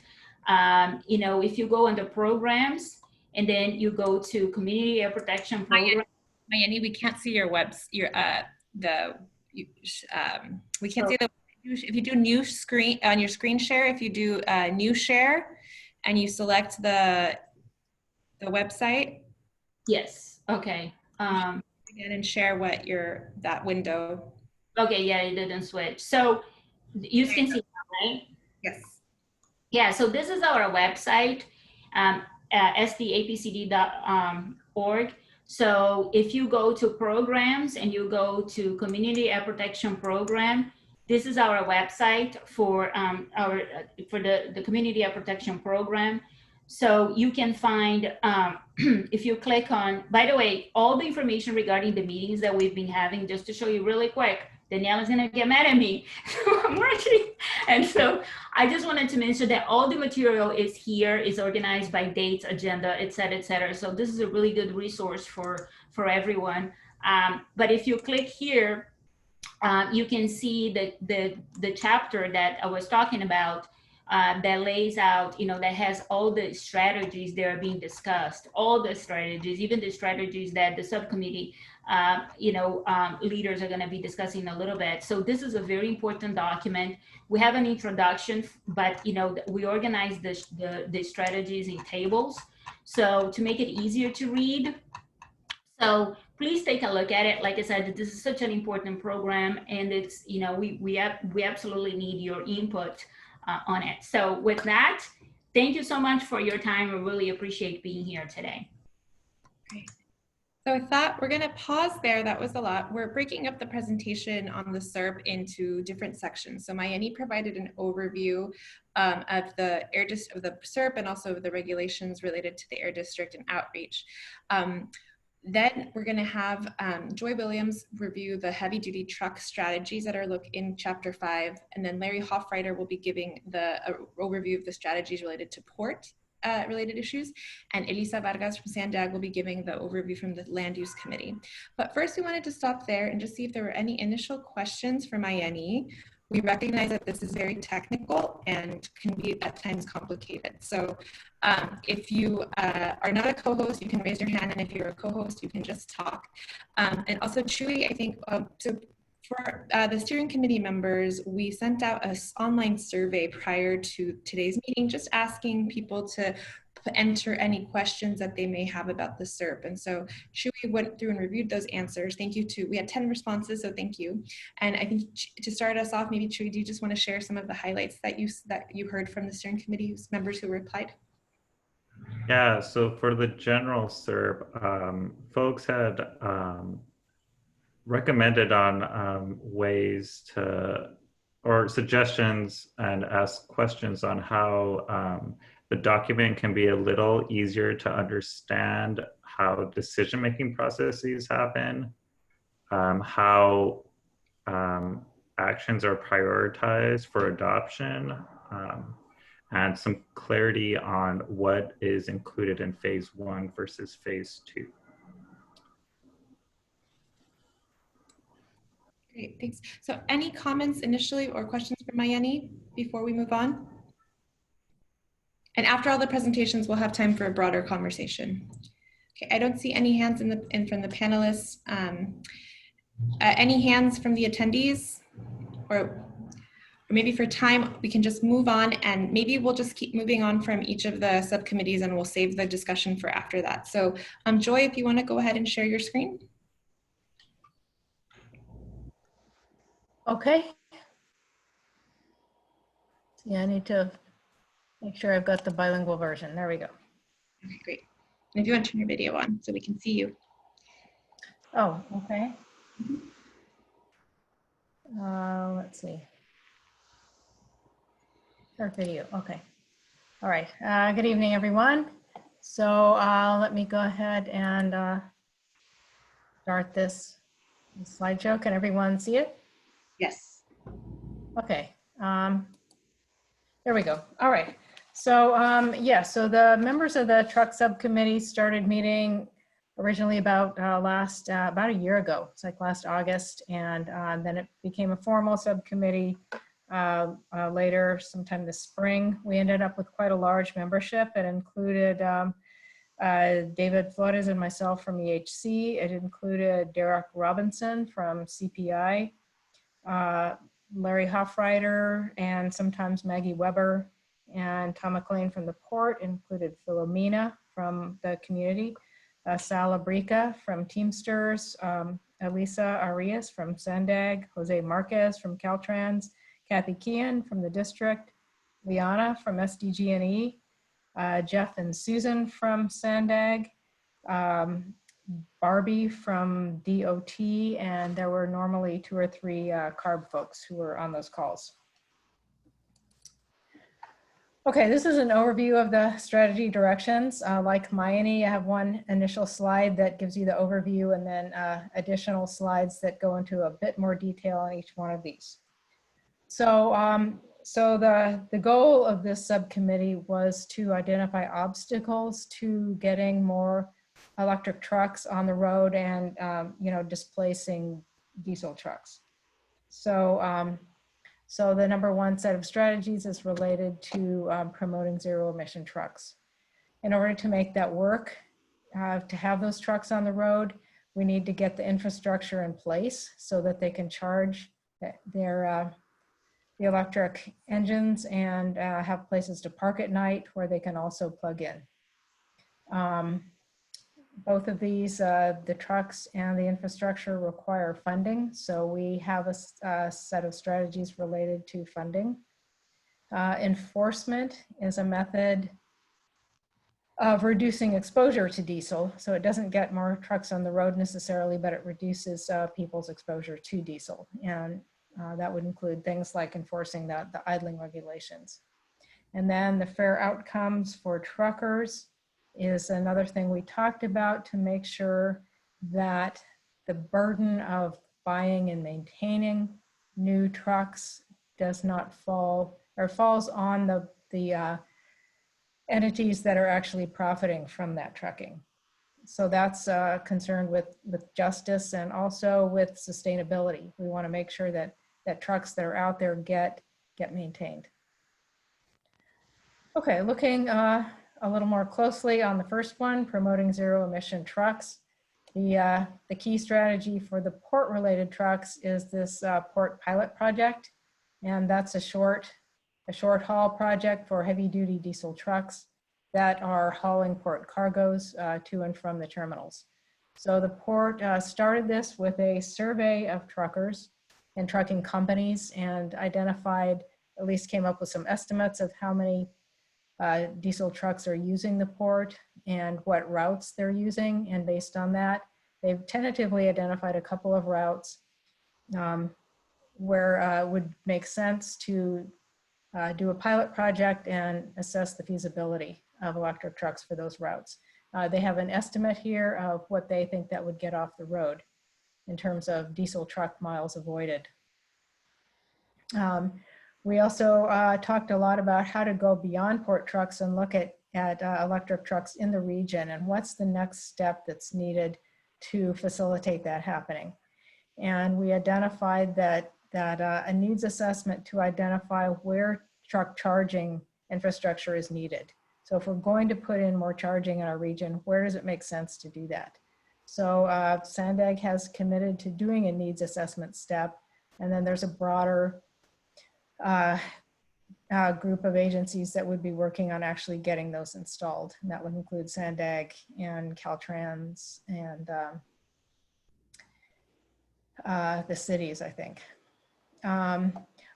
If you go under programs and then you go to community air protection program. Mayani, we can't see your we can't see the, if you do new screen on your screen share, if you do new share and you select the website. Yes, okay. Again, and share what that window. Okay, yeah, it didn't switch. So you can see that, right? Yes. Yeah, so this is our website, SDAPCD.org. So if you go to programs and you go to community air protection program, this is our website for the community air protection program. So you can find, if you click on, by the way, all the information regarding the meetings that we've been having, just to show you really quick, Daniela's gonna get mad at me. I'm working. And so I just wanted to mention that all the material is here, is organized by dates, agenda, et cetera, et cetera. So this is a really good resource for everyone. But if you click here, you can see the chapter that I was talking about that lays out, that has all the strategies that are being discussed, all the strategies, even the strategies that the subcommittee leaders are going to be discussing a little bit. So this is a very important document. We have an introduction, but we organize the strategies in tables, so to make it easier to read. So please take a look at it. Like I said, this is such an important program, and it's we absolutely need your input on it. So with that, thank you so much for your time. I really appreciate being here today. Great. So with that, we're going to pause there. That was a lot. We're breaking up the presentation on the CERP into different sections. So Mayani provided an overview of the CERP and also of the regulations related to the air district and outreach. Then we're going to have Joy Williams review the heavy duty truck strategies that are in Chapter 5. And then Larry Hoffreiter will be giving the overview of the strategies related to port related issues. And Elisa Vargas from Sandag will be giving the overview from the Land Use Committee. But first we wanted to stop there and just see if there were any initial questions for Mayani. We recognize that this is very technical and can be at times complicated. So if you are not a co-host, you can raise your hand, and if you're a co-host, you can just talk. And also Chewy, I think, so for the steering committee members, we sent out an online survey prior to today's meeting, just asking people to enter any questions that they may have about the CERP. And so Chewy went through and reviewed those answers. Thank you we had 10 responses, so thank you. And I think to start us off, maybe Chewy, do you just want to share some of the highlights that you heard from the steering committee members who replied? Yeah, so for the general CERP, folks had recommended on ways or suggestions and asked questions on how the document can be a little easier to understand, how decision-making processes happen, how actions are prioritized for adoption, and some clarity on what is included in phase 1 versus phase 2. Great, thanks. So any comments initially or questions for Mayani before we move on? And after all the presentations, we'll have time for a broader conversation. Okay, I don't see any hands from the panelists. Any hands from the attendees? Or maybe for time, we can just move on, and maybe we'll just keep moving on from each of the subcommittees, and we'll save the discussion for after that. So Joy, if you want to go ahead and share your screen. Okay. Yeah, I need to make sure I've got the bilingual version. There we go. Okay, great. And if you want to turn your video on so we can see you. Oh, okay. Let's see. Start video. Okay. All right. Good evening, everyone. So let me go ahead and start this slideshow. Can everyone see it? Yes. Okay. There we go. All right. So yeah, so the members of the truck subcommittee started meeting originally about about a year ago. It's like last August, and then it became a formal subcommittee later, sometime this spring. We ended up with quite a large membership. It included David Flores and myself from EHC. It included Derek Robinson from CPI, Larry Hoffreiter, and sometimes Maggie Weber, and Tom McLean from the port. It included Philomena from the community, Sal Abrica from Teamsters, Elisa Arias from Sandag, Jose Marquez from Caltrans, Kathy Kean from the district, Liana from SDG&E, Jeff and Susan from Sandag, Barbie from DOT, and there were normally 2 or 3 CARB folks who were on those calls. Okay, this is an overview of the strategy directions. Like Mayani, I have one initial slide that gives you the overview, and then additional slides that go into a bit more detail on each one of these. So, the goal of this subcommittee was to identify obstacles to getting more electric trucks on the road and displacing diesel trucks. So the number 1 set of strategies is related to promoting zero emission trucks. In order to make that work, to have those trucks on the road, we need to get the infrastructure in place so that they can charge the electric engines and have places to park at night where they can also plug in. Both of these, the trucks and the infrastructure, require funding. So we have a set of strategies related to funding. Enforcement is a method of reducing exposure to diesel. So it doesn't get more trucks on the road necessarily, but it reduces people's exposure to diesel. And that would include things like enforcing the idling regulations. And then the fair outcomes for truckers is another thing we talked about, to make sure that the burden of buying and maintaining new trucks does not fall, or falls on the entities that are actually profiting from that trucking. So that's concerned with justice and also with sustainability. We want to make sure that trucks that are out there get maintained. Okay, looking a little more closely on the first one, promoting zero emission trucks. The key strategy for the port related trucks is this port pilot project. And that's a short haul project for heavy duty diesel trucks that are hauling port cargoes to and from the terminals. So the port started this with a survey of truckers and trucking companies, and identified, at least came up with some estimates of how many diesel trucks are using the port and what routes they're using. And based on that, they've tentatively identified a couple of routes where it would make sense to do a pilot project and assess the feasibility of electric trucks for those routes. They have an estimate here of what they think that would get off the road in terms of diesel truck miles avoided. We also talked a lot about how to go beyond port trucks and look at electric trucks in the region, and what's the next step that's needed to facilitate that happening. And we identified that a needs assessment to identify where truck charging infrastructure is needed. So if we're going to put in more charging in our region, where does it make sense to do that? So Sandag has committed to doing a needs assessment step, and then there's a broader group of agencies that would be working on actually getting those installed. And that would include Sandag and Caltrans and the cities, I think.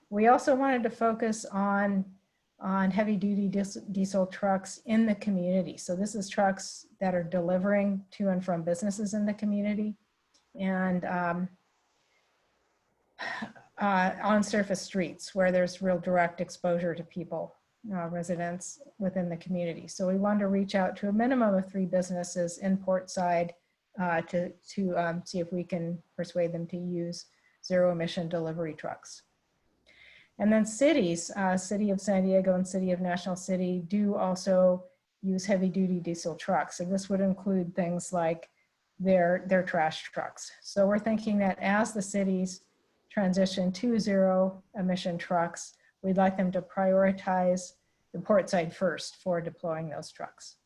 We also wanted to focus on heavy duty diesel trucks in the community. So this is trucks that are delivering to and from businesses in the community, and on surface streets where there's real direct exposure to people, residents within the community. So we wanted to reach out to a minimum of 3 businesses in Portside to see if we can persuade them to use zero emission delivery trucks. And then cities, City of San Diego and City of National City do also use heavy duty diesel trucks. And this would include things like their trash trucks. So we're thinking that as the cities transition to zero emission trucks, we'd like them to prioritize the Portside first for deploying those trucks.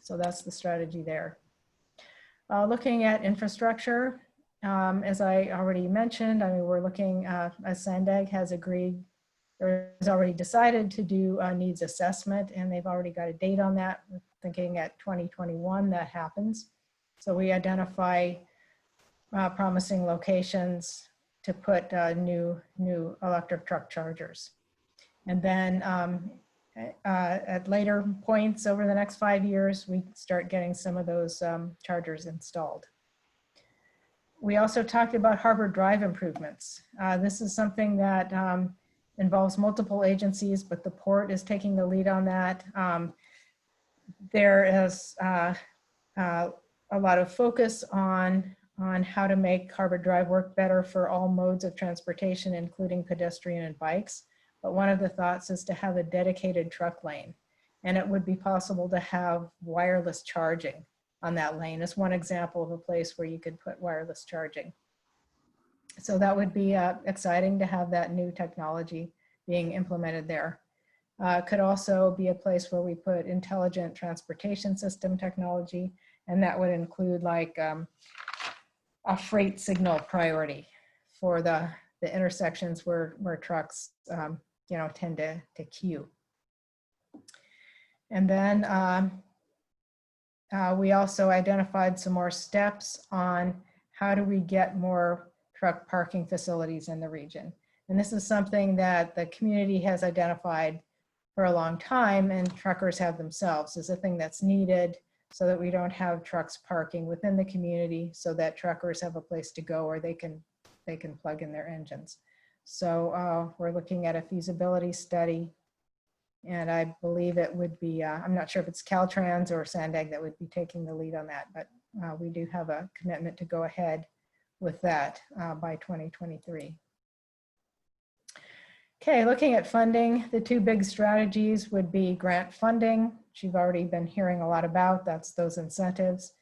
So that's the strategy there. Looking at infrastructure, as I already mentioned, I mean, we're looking, as SANDAG has agreed, or has already decided to do a needs assessment, and they've already got a date on that. We're thinking at 2021 that happens. So we identify promising locations to put new electric truck chargers. And then at later points over the next 5 years, we start getting some of those chargers installed. We also talked about Harbor Drive improvements. This is something that involves multiple agencies, but the port is taking the lead on that. There is a lot of focus on how to make Harbor Drive work better for all modes of transportation, including pedestrian and bikes. But one of the thoughts is to have a dedicated truck lane. And it would be possible to have wireless charging on that lane. As one example of a place where you could put wireless charging. So that would be exciting to have that new technology being implemented there. Could also be a place where we put intelligent transportation system technology, and that would include like a freight signal priority for the intersections where trucks you know, tend to queue. And then we also identified some more steps on how do we get more truck parking facilities in the region. And this is something that the community has identified for a long time, and truckers have themselves, is a thing that's needed so that we don't have trucks parking within the community, so that truckers have a place to go where they can plug in their engines. So we're looking at a feasibility study, and I believe it would be, I'm not sure if it's Caltrans or SANDAG that would be taking the lead on that, but we do have a commitment to go ahead with that by 2023. Okay, looking at funding, the two big strategies would be grant funding, which you've already been hearing a lot about. That's those incentives.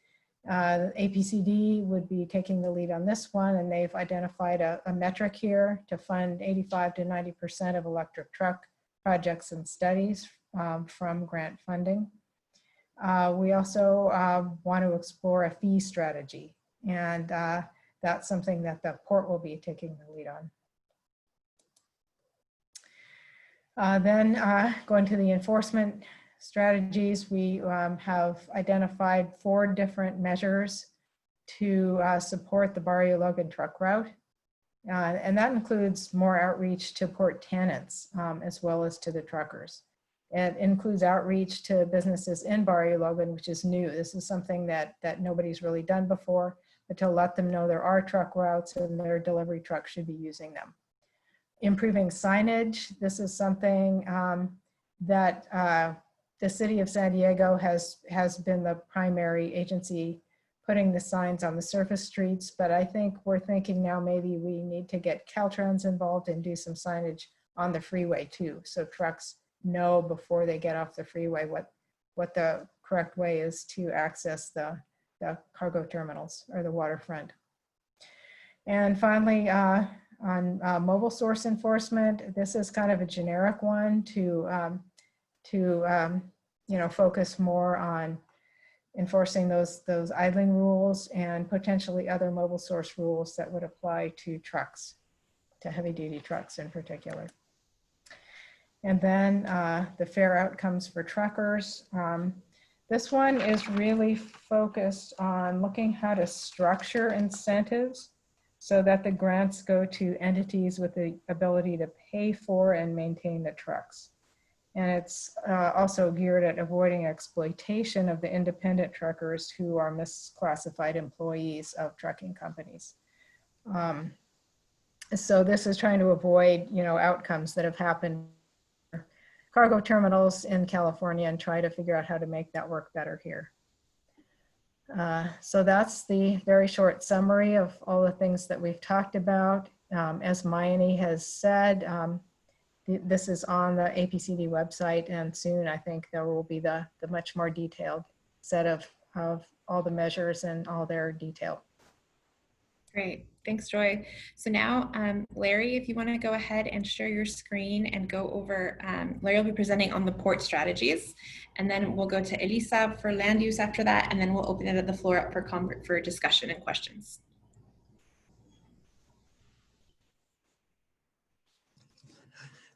APCD would be taking the lead on this one, and they've identified a metric here to fund 85 to 90% of electric truck projects and studies from grant funding. We also want to explore a fee strategy, and that's something that the port will be taking the lead on. Then going to the enforcement strategies, we have identified 4 different measures to support the Barrio Logan truck route. And that includes more outreach to port tenants as well as to the truckers. It includes outreach to businesses in Barrio Logan, which is new. This is something that nobody's really done before, but to let them know there are truck routes and their delivery trucks should be using them. Improving signage. This is something that the City of San Diego has been the primary agency putting the signs on the surface streets, but I think we're thinking now maybe we need to get Caltrans involved and do some signage on the freeway too, so trucks know before they get off the freeway what the correct way is to access the cargo terminals or the waterfront. And finally, on mobile source enforcement, this is kind of a generic one to you know, focus more on enforcing those idling rules and potentially other mobile source rules that would apply to trucks, to heavy duty trucks in particular. And then the fair outcomes for truckers. This one is really focused on looking how to structure incentives so that the grants go to entities with the ability to pay for and maintain the trucks. And it's also geared at avoiding exploitation of the independent truckers who are misclassified employees of trucking companies. So this is trying to avoid, you know, outcomes that have happened cargo terminals in California and try to figure out how to make that work better here. So that's the very short summary of all the things that we've talked about. As Mayani has said, this is on the APCD website, and soon I think there will be the much more detailed set of all the measures and all their detail. Great, thanks, Joy. So now, Larry, if you want to go ahead and share your screen and go over, Larry will be presenting on the port strategies, and then we'll go to Elisa for land use after that, and then we'll open it at the floor up for discussion and questions.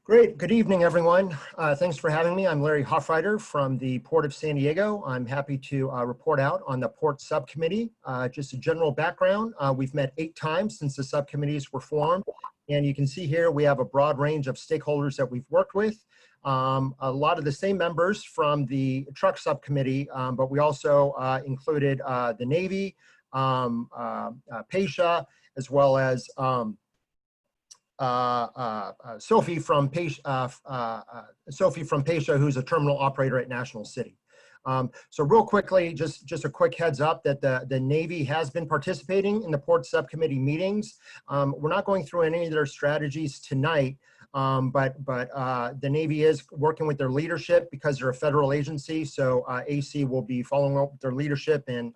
Great. Good evening, everyone. Thanks for having me. I'm Larry Hoffreiter from the Port of San Diego. I'm happy to report out on the Port Subcommittee. Just a general background, we've met 8 times since the subcommittees were formed. And you can see here we have a broad range of stakeholders that we've worked with. A lot of the same members from the truck subcommittee, but we also included the Navy, PASHA, as well as Sophie from PASHA, who's a terminal operator at National City. So real quickly, just a quick heads up that the Navy has been participating in the Port Subcommittee meetings. We're not going through any of their strategies tonight, but the Navy is working with their leadership because they're a federal agency. So AC will be following up with their leadership and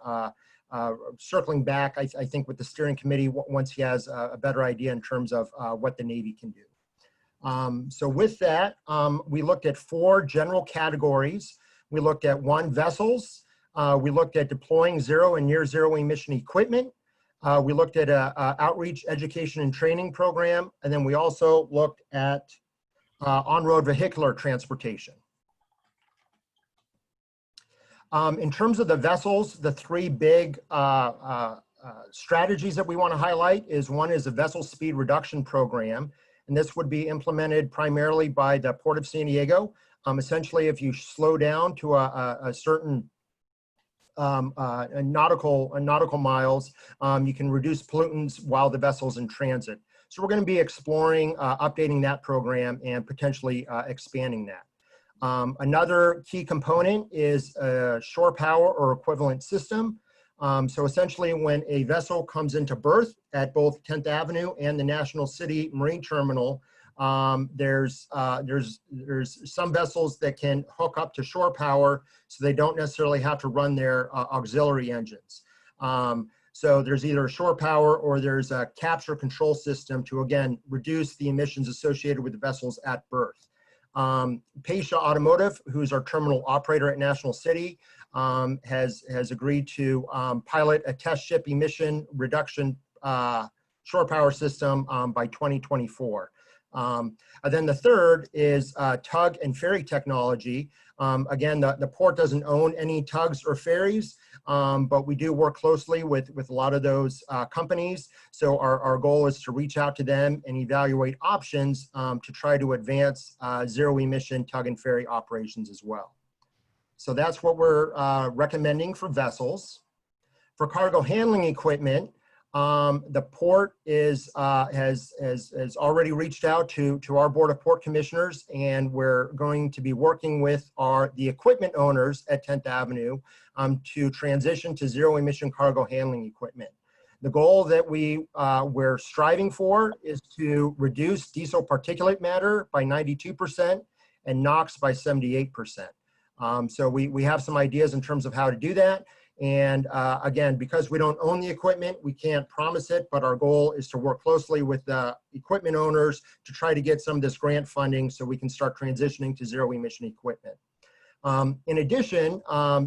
circling back, I think, with the steering committee once he has a better idea in terms of what the Navy can do. So with that, we looked at 4 general categories. We looked at 1, vessels. We looked at deploying zero and near zero emission equipment. We looked at a outreach, education, and training program. And then we also looked at on-road vehicular transportation. In terms of the vessels, the 3 big strategies that we want to highlight is, one is a vessel speed reduction program, and this would be implemented primarily by the Port of San Diego. Essentially, if you slow down to a certain nautical miles, you can reduce pollutants while the vessel's in transit. So we're going to be exploring updating that program and potentially expanding that. Another key component is a shore power or equivalent system. So essentially, when a vessel comes into berth at both 10th Avenue and the National City Marine Terminal, there's some vessels that can hook up to shore power, so they don't necessarily have to run their auxiliary engines. So there's either shore power or there's a capture control system to, again, reduce the emissions associated with the vessels at berth. PASHA Automotive, who's our terminal operator at National City, has agreed to pilot a test ship emission reduction shore power system by 2024. And then the third is tug and ferry technology. Again, the port doesn't own any tugs or ferries, but we do work closely with a lot of those companies. So our goal is to reach out to them and evaluate options to try to advance zero emission tug and ferry operations as well. So that's what we're recommending for vessels. For cargo handling equipment, the port has already reached out to our Board of Port Commissioners, and we're going to be working with the equipment owners at 10th Avenue to transition to zero emission cargo handling equipment. The goal that we're striving for is to reduce diesel particulate matter by 92% and NOx by 78%. So we have some ideas in terms of how to do that. And again, because we don't own the equipment, we can't promise it, but our goal is to work closely with the equipment owners to try to get some of this grant funding so we can start transitioning to zero emission equipment. In addition,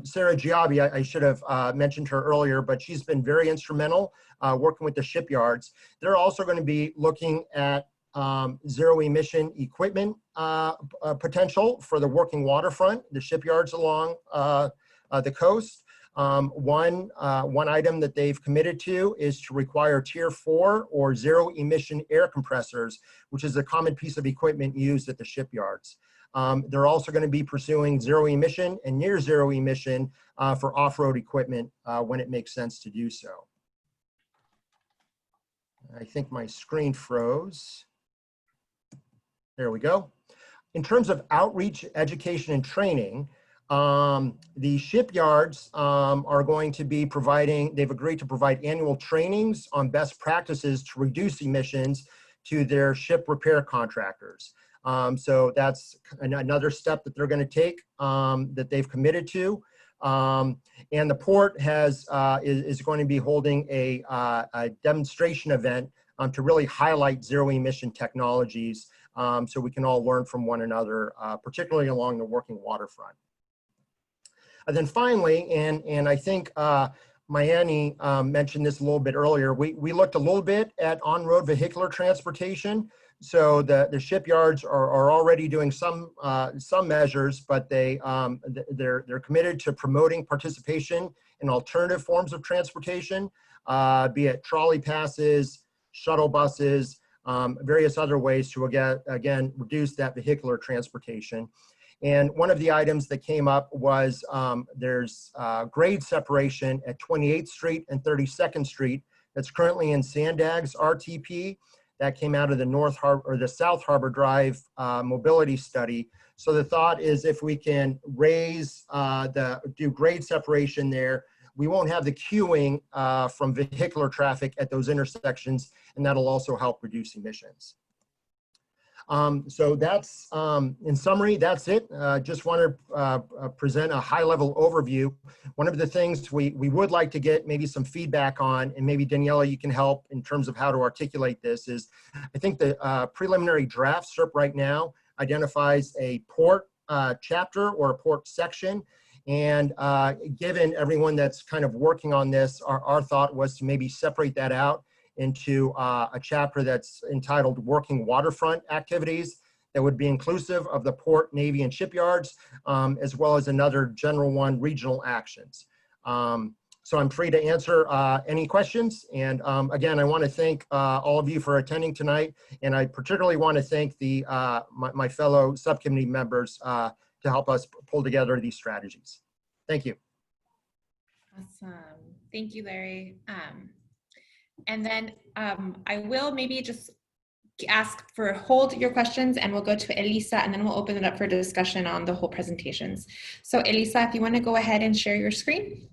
Sarah Giabi, I should have mentioned her earlier, but she's been very instrumental working with the shipyards. They're also going to be looking at zero emission equipment potential for the working waterfront, the shipyards along the coast. One item that they've committed to is to require Tier 4 or zero emission air compressors, which is a common piece of equipment used at the shipyards. They're also going to be pursuing zero emission and near zero emission for off-road equipment when it makes sense to do so. I think my screen froze. There we go. In terms of outreach, education, and training, the shipyards are going to be providing, they've agreed to provide annual trainings on best practices to reduce emissions to their ship repair contractors. So that's another step that they're going to take that they've committed to. And the port is going to be holding a demonstration event to really highlight zero emission technologies so we can all learn from one another, particularly along the working waterfront. And then finally, and I think Mayani mentioned this a little bit earlier, we looked a little bit at on-road vehicular transportation. So the shipyards are already doing some measures, but they're committed to promoting participation in alternative forms of transportation, be it trolley passes, shuttle buses, various other ways to again reduce that vehicular transportation. And one of the items that came up was there's grade separation at 28th Street and 32nd Street that's currently in Sandag's RTP. That came out of the South Harbor Drive mobility study. So the thought is if we can do grade separation there, we won't have the queuing from vehicular traffic at those intersections, and that'll also help reduce emissions. So that's, in summary, that's it. Just want to present a high-level overview. One of the things we would like to get maybe some feedback on, and maybe Daniela, you can help in terms of how to articulate this, is I think the preliminary draft SERP right now identifies a port chapter or a port section. And given everyone that's kind of working on this, our thought was to maybe separate that out into a chapter that's entitled Working Waterfront Activities that would be inclusive of the port, navy, and shipyards, as well as another general one, regional actions. So I'm free to answer any questions. And again, I want to thank all of you for attending tonight. And I particularly want to thank my fellow subcommittee members to help us pull together these strategies. Thank you. Awesome. Thank you, Larry. And then I will maybe just ask for hold your questions, and we'll go to Elisa, and then we'll open it up for discussion on the whole presentations. So Elisa, if you want to go ahead and share your screen.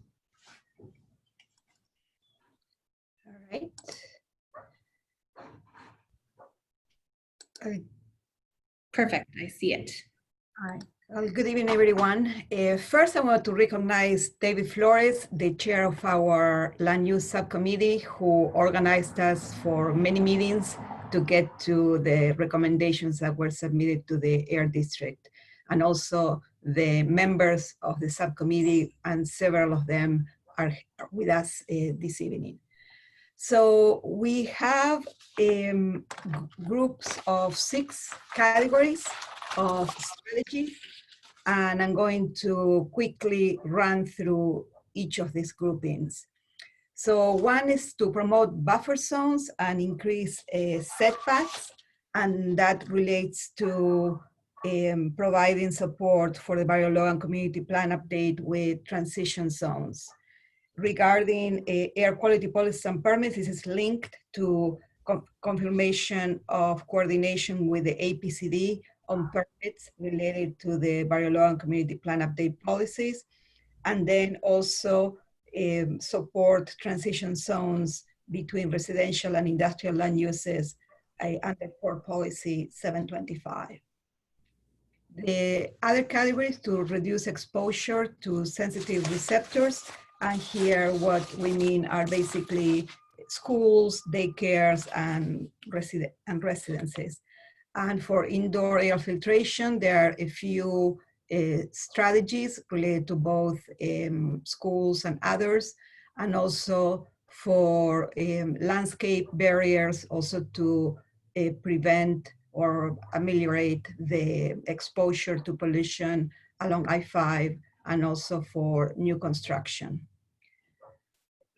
All right. Perfect. I see it. All right. Well, good evening, everyone. First, I want to recognize David Flores, the chair of our Land Use Subcommittee, who organized us for many meetings to get to the recommendations that were submitted to the Air District, and also the members of the subcommittee, and several of them are with us this evening. So we have groups of 6 categories of strategy, and I'm going to quickly run through each of these groupings. So one is to promote buffer zones and increase setbacks, and that relates to providing support for the Barrio Logan Community Plan update with transition zones. Regarding air quality policies and permits, this is linked to confirmation of coordination with the APCD on permits related to the Barrio Logan Community Plan update policies, and then also support transition zones between residential and industrial land uses under Port Policy 725. The other categories to reduce exposure to sensitive receptors, and here what we mean are basically schools, daycares, and residences. And for indoor air filtration, there are a few strategies related to both schools and others, and also for landscape barriers, also to prevent or ameliorate the exposure to pollution along I-5, and also for new construction.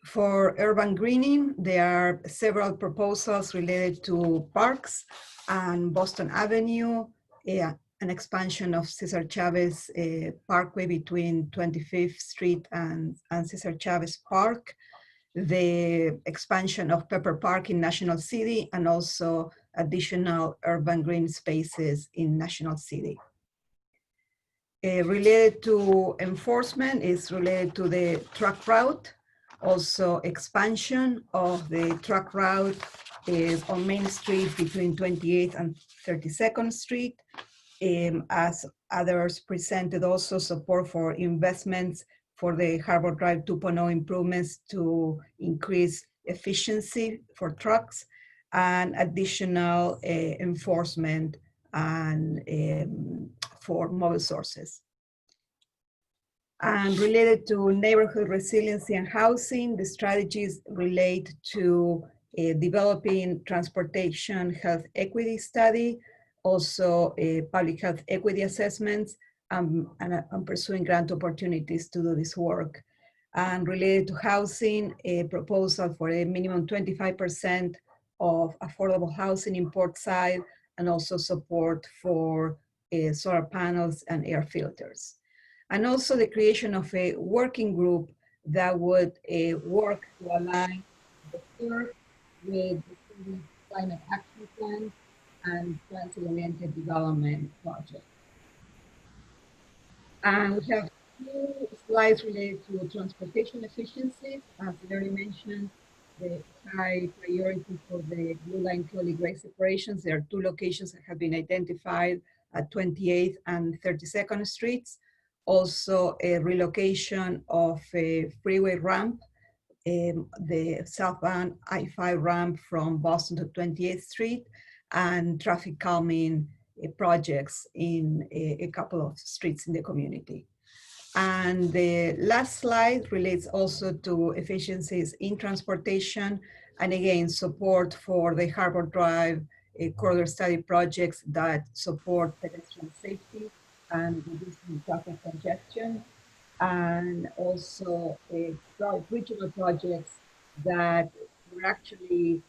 For urban greening, there are several proposals related to parks and Boston Avenue, an expansion of Cesar Chavez Parkway between 25th Street and Cesar Chavez Park, the expansion of Pepper Park in National City, and also additional urban green spaces in National City. Related to enforcement is related to the truck route, also expansion of the truck route on Main Street between 28th and 32nd Street. As others presented, also support for investments for the Harbor Drive 2.0 improvements to increase efficiency for trucks and additional enforcement and for mobile sources. And related to neighborhood resiliency and housing, the strategies relate to developing transportation health equity study, also public health equity assessments, and pursuing grant opportunities to do this work. And related to housing, a proposal for a minimum 25% of affordable housing in Portside, and also support for solar panels and air filters. And also the creation of a working group that would work to align the CERP with the climate action plan and transit-oriented development project. And we have two slides related to transportation efficiency. As Larry mentioned, the high priority for the Blue Line trolley grade separations. There are two locations that have been identified at 28th and 32nd Streets. Also a relocation of a freeway ramp, the southbound I-5 ramp from Boston to 28th Street, and traffic calming projects in a couple of streets in the community. And the last slide relates also to efficiencies in transportation, and again, support for the Harbor Drive corridor study projects that support pedestrian safety and reducing traffic congestion, and also regional projects that were actually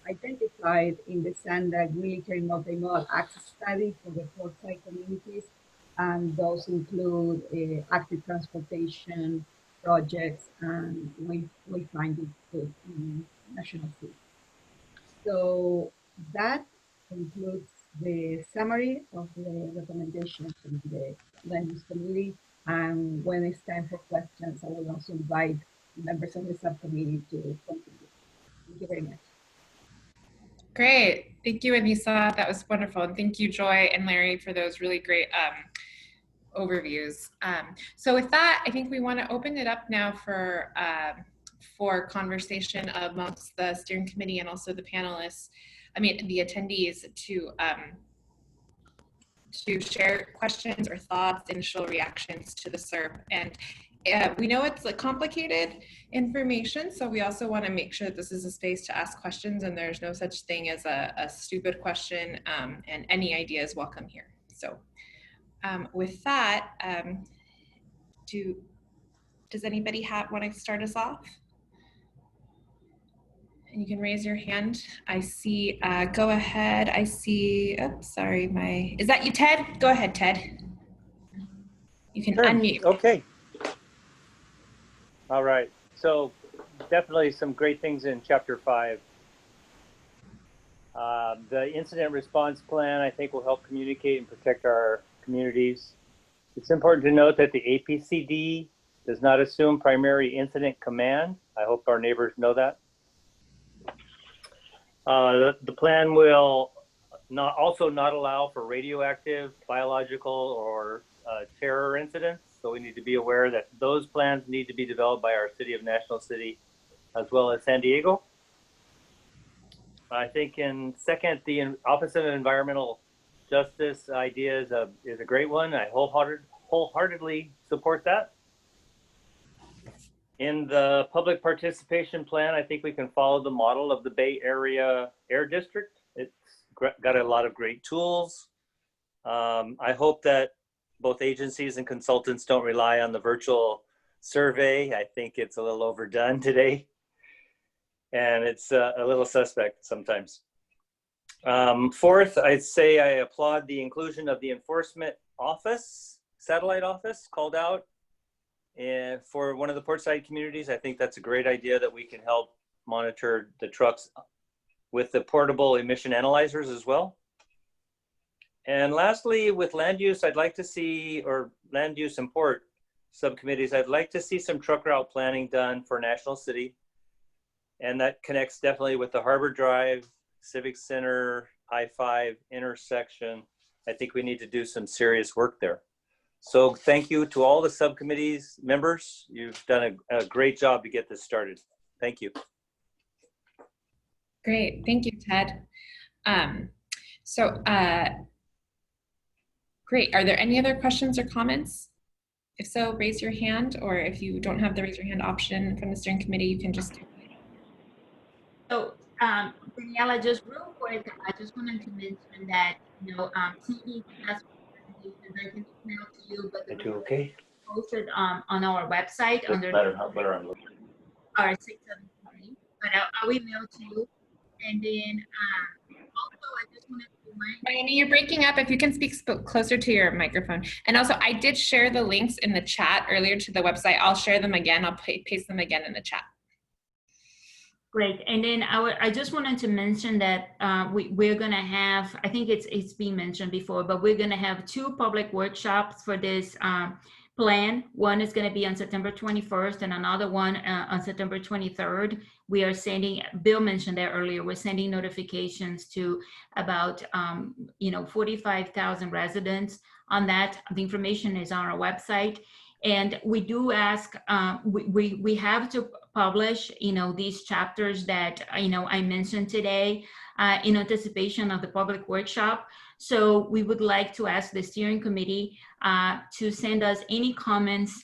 identified in the SANDAG military multimodal access study for the Portside communities, and those include active transportation projects and wayfinding national cities. So that concludes the summary of the recommendations from the Land Use Committee. And when it's time for questions, I will also invite members of the subcommittee to contribute. Thank you very much. Great. Thank you, Anissa. That was wonderful. And thank you, Joy and Larry, for those really great overviews. So with that, I think we want to open it up now for conversation amongst the steering committee and also the panelists, the attendees, to share questions or thoughts, initial reactions to the CERP. And we know it's complicated information, so we also want to make sure that this is a space to ask questions, and there's no such thing as a stupid question, and any idea is welcome here. So with that, does anybody want to start us off? And you can raise your hand. I see, go ahead. I see, oops, sorry, is that you, Ted? Go ahead, Ted. You can unmute. Okay. All right, so definitely some great things in Chapter 5. The incident response plan, I think, will help communicate and protect our communities. It's important to note that the APCD does not assume primary incident command. I hope our neighbors know that. The plan will also not allow for radioactive, biological, or terror incidents. So we need to be aware that those plans need to be developed by our City of National City, as well as San Diego. I think in second, the Office of Environmental Justice idea is a great one. I wholeheartedly support that. In the public participation plan, I think we can follow the model of the Bay Area Air District. It's got a lot of great tools. I hope that both agencies and consultants don't rely on the virtual survey. I think it's a little overdone today, and it's a little suspect sometimes. Fourth, I'd say I applaud the inclusion of the enforcement office, satellite office called out for one of the Portside communities. I think that's a great idea that we can help monitor the trucks with the portable emission analyzers as well. And lastly, with land use, I'd like to see, or land use and port subcommittees, I'd like to see some truck route planning done for National City. And that connects definitely with the Harbor Drive, Civic Center, I-5 intersection. I think we need to do some serious work there. So thank you to all the subcommittees members. You've done a great job to get this started. Thank you. Great, thank you, Ted. Great, are there any other questions or comments? If so, raise your hand, or if you don't have the raise your hand option from the steering committee, you can just do it. So, Daniela, just real quick, I just wanted to mention that, you know, CD has presentations I can email to you, but the okay? posted on our website under Better I'm looking. our 617, but I'll email to you. And then also, I just wanted to remind Miami, you're breaking up. If you can speak closer to your microphone. And also, I did share the links in the chat earlier to the website. I'll share them again. I'll paste them again in the chat. Great. And then I just wanted to mention that we're going to have, I think it's been mentioned before, but we're going to have 2 public workshops for this plan. One is going to be on September 21st and another one on September 23rd. We are sending, Bill mentioned that earlier, we're sending notifications to about 45,000 residents on that. The information is on our website. And we do ask, we have to publish, these chapters that, I mentioned today in anticipation of the public workshop. So we would like to ask the steering committee to send us any comments,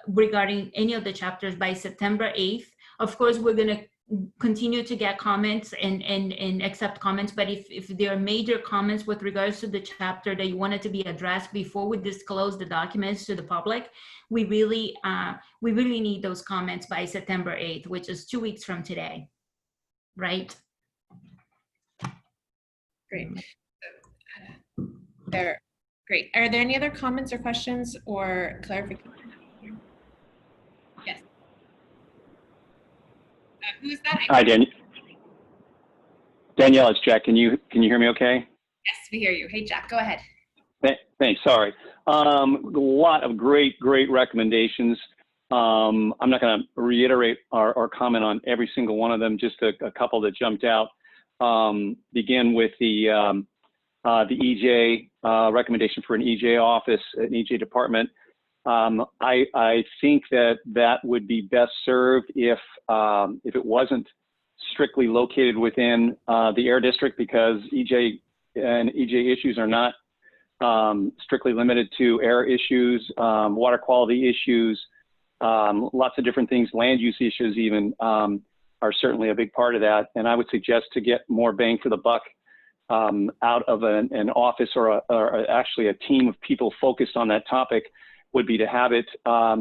regarding any of the chapters by September 8th. Of course, we're going to continue to get comments and accept comments, but if there are major comments with regards to the chapter that you wanted to be addressed before we disclose the documents to the public, we really need those comments by September 8th, which is 2 weeks from today, right? Great. Great. Are there any other comments or questions or clarification? Yes. Who's that? Hi, Danielle, it's Jack. Can you hear me okay? Yes, we hear you. Hey, Jack, go ahead. Thanks. Sorry. A lot of great recommendations. I'm not going to reiterate or comment on every single one of them, just a couple that jumped out. Begin with the EJ recommendation for an EJ office, an EJ department. I think that would be best served if it wasn't strictly located within the air district, because EJ issues are not strictly limited to air issues, water quality issues, lots of different things, land use issues even are certainly a big part of that. And I would suggest, to get more bang for the buck out of an office or actually a team of people focused on that topic, would be to have it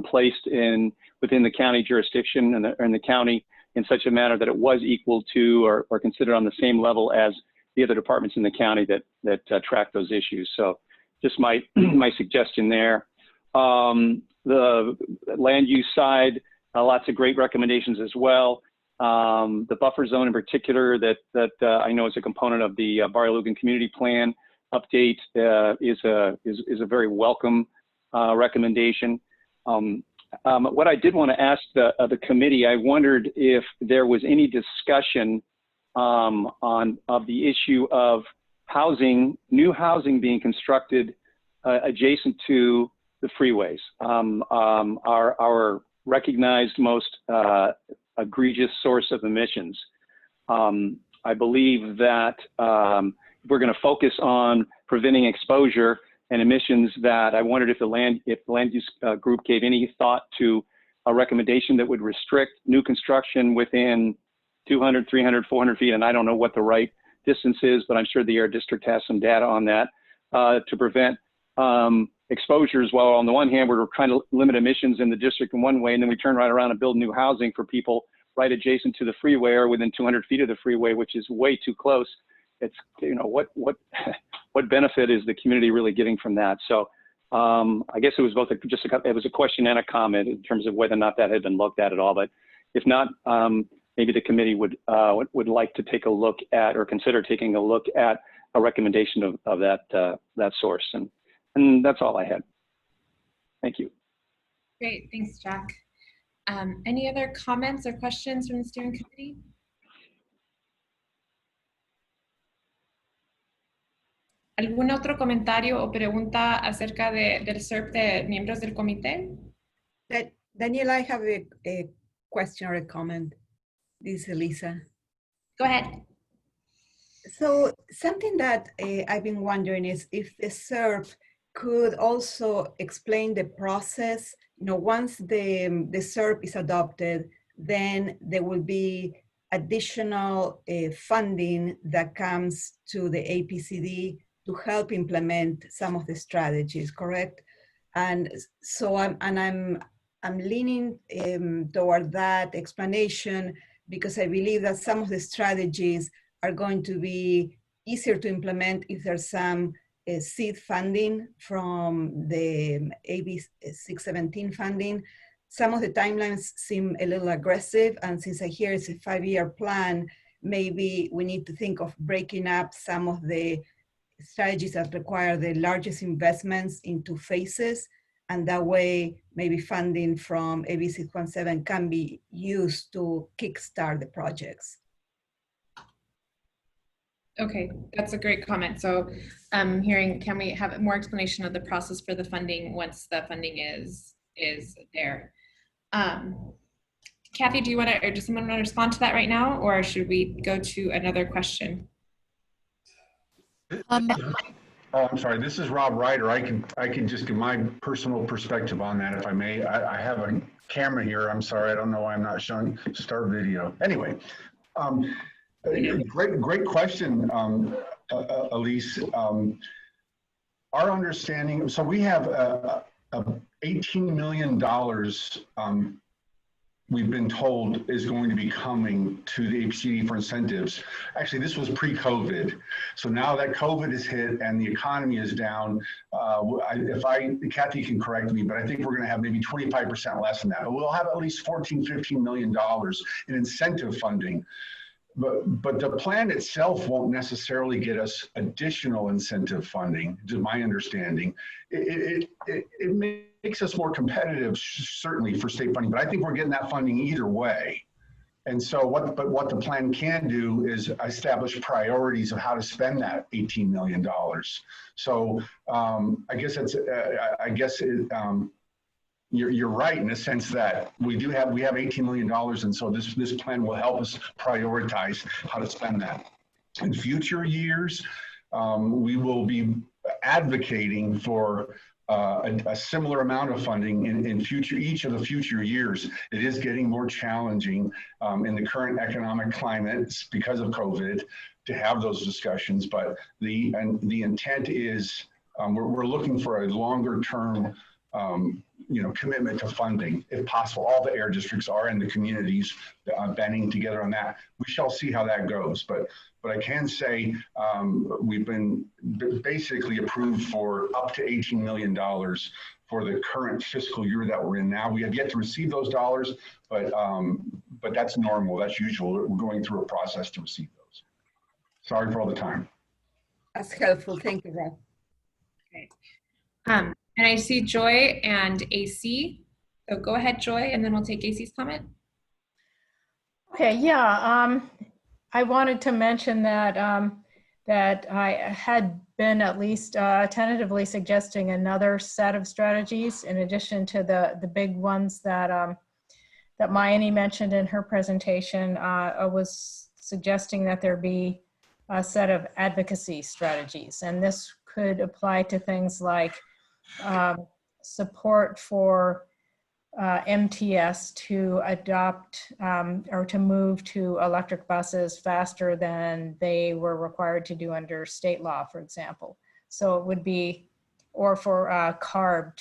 placed within the county jurisdiction and the county in such a manner that it was equal to or considered on the same level as the other departments in the county that track those issues. So just my suggestion there. The land use side, lots of great recommendations as well. The buffer zone in particular that I know is a component of the Barrio Lugan Community Plan update is a very welcome recommendation. What I did want to ask the committee, I wondered if there was any discussion of the issue of new housing being constructed adjacent to the freeways. Our recognized most egregious source of emissions. I believe that we're going to focus on preventing exposure and emissions, that I wondered if the land use group gave any thought to a recommendation that would restrict new construction within 200, 300, 400 feet, and I don't know what the right distance is, but I'm sure the Air District has some data on that, to prevent exposures. While on the one hand, we're trying to limit emissions in the district in one way, and then we turn right around and build new housing for people right adjacent to the freeway or within 200 feet of the freeway, which is way too close. It's, what benefit is the community really getting from that? So I guess it was both it was a question and a comment in terms of whether or not that had been looked at all. But if not, maybe the committee would like to take a look at, or consider taking a look at, a recommendation of that source. And that's all I had. Thank you. Great, thanks, Jack. Any other comments or questions from the steering committee? ¿Algún otro comentario o pregunta acerca del CERP de miembros del comité? Daniel, I have a question or a comment. This is Elisa. Go ahead. So something that I've been wondering is if the CERP could also explain the process. You know, once the CERP is adopted, then there will be additional funding that comes to the APCD to help implement some of the strategies, correct? And so I'm leaning toward that explanation because I believe that some of the strategies are going to be easier to implement if there's some seed funding from the AB617 funding. Some of the timelines seem a little aggressive, and since I hear it's a 5-year plan, maybe we need to think of breaking up some of the strategies that require the largest investments into phases, and that way maybe funding from AB617 can be used to kickstart the projects. Okay, that's a great comment. So hearing, can we have more explanation of the process for the funding once the funding is there? Kathy, do you want to, or does someone want to respond to that right now, or should we go to another question? I'm sorry, this is Rob Ryder. I can just give my personal perspective on that, if I may. I have a camera here. I'm sorry, I don't know why I'm not showing start video. Anyway, great question, Elise. Our understanding, so we have $18 million we've been told is going to be coming to the APCD for incentives. Actually, this was pre-COVID. So now that COVID has hit and the economy is down, Kathy can correct me, but I think we're going to have maybe 25% less than that. We'll have at least $15 million in incentive funding. But the plan itself won't necessarily get us additional incentive funding, to my understanding. It makes us more competitive, certainly, for state funding, but I think we're getting that funding either way. And so what the plan can do is establish priorities of how to spend that $18 million. So I guess you're right in the sense that we have $18 million, and so this plan will help us prioritize how to spend that. In future years, we will be advocating for a similar amount of funding in each of the future years. It is getting more challenging in the current economic climate because of COVID to have those discussions, but the intent is we're looking for a longer term commitment to funding, if possible. All the air districts are in the communities banding together on that. We shall see how that goes, but I can say we've been basically approved for up to $18 million for the current fiscal year that we're in now. We have yet to receive those dollars, but that's normal, that's usual. We're going through a process to receive those. Sorry for all the time. That's helpful, thank you, Rob. Okay. And I see Joy and AC. So go ahead, Joy, and then we'll take AC's comment. Okay, yeah. I wanted to mention that that I had been at least tentatively suggesting another set of strategies in addition to the big ones that that Mayani mentioned in her presentation. I was suggesting that there be a set of advocacy strategies, and this could apply to things like support for MTS to adopt or to move to electric buses faster than they were required to do under state law, for example. So it would be, or for CARB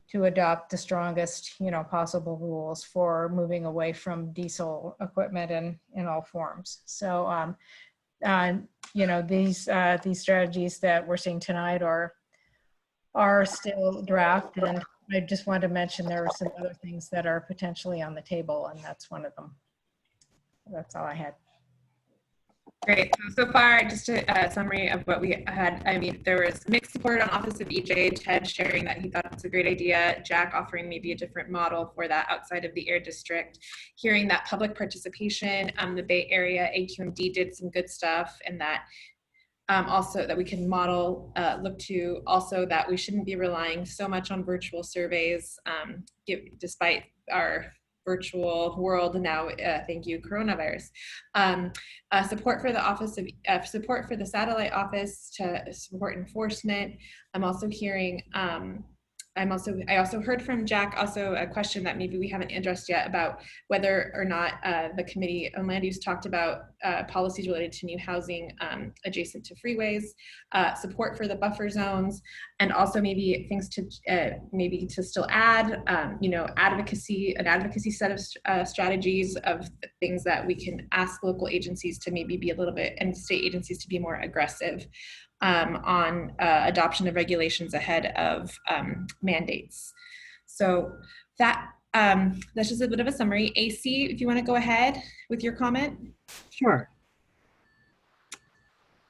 to adopt the strongest, possible rules for moving away from diesel equipment in all forms. So, these strategies that we're seeing tonight are still draft, and I just wanted to mention there are some other things that are potentially on the table, and that's one of them. That's all I had. Great. So far, just a summary of what we had. I mean, there was mixed support on Office of EJ, Ted sharing that he thought it's a great idea, Jack offering maybe a different model for that outside of the air district, hearing that public participation, the Bay Area AQMD did some good stuff, and that also that we can model, look to, also that we shouldn't be relying so much on virtual surveys, despite our virtual world now, thank you, coronavirus. Support for the office of, support for the satellite office to support enforcement. I'm also hearing, I also heard from Jack also a question that maybe we haven't addressed yet about whether or not the Committee on Land Use talked about policies related to new housing adjacent to freeways, support for the buffer zones, and also maybe things to maybe to still add, you know, an advocacy set of strategies of things that we can ask local agencies to maybe be a little bit, and state agencies to be more aggressive on adoption of regulations ahead of mandates. So that's just a bit of a summary. AC, if you want to go ahead with your comment. Sure.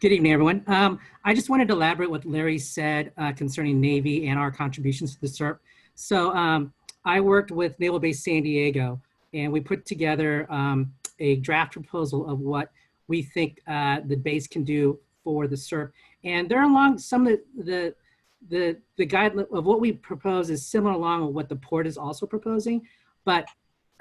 Good evening, everyone. I just wanted to elaborate what Larry said concerning Navy and our contributions to the CERP. So I worked with Naval Base San Diego, and we put together a draft proposal of what we think the base can do for the CERP. And they're along some of the guideline of what we propose is similar along with what the port is also proposing, but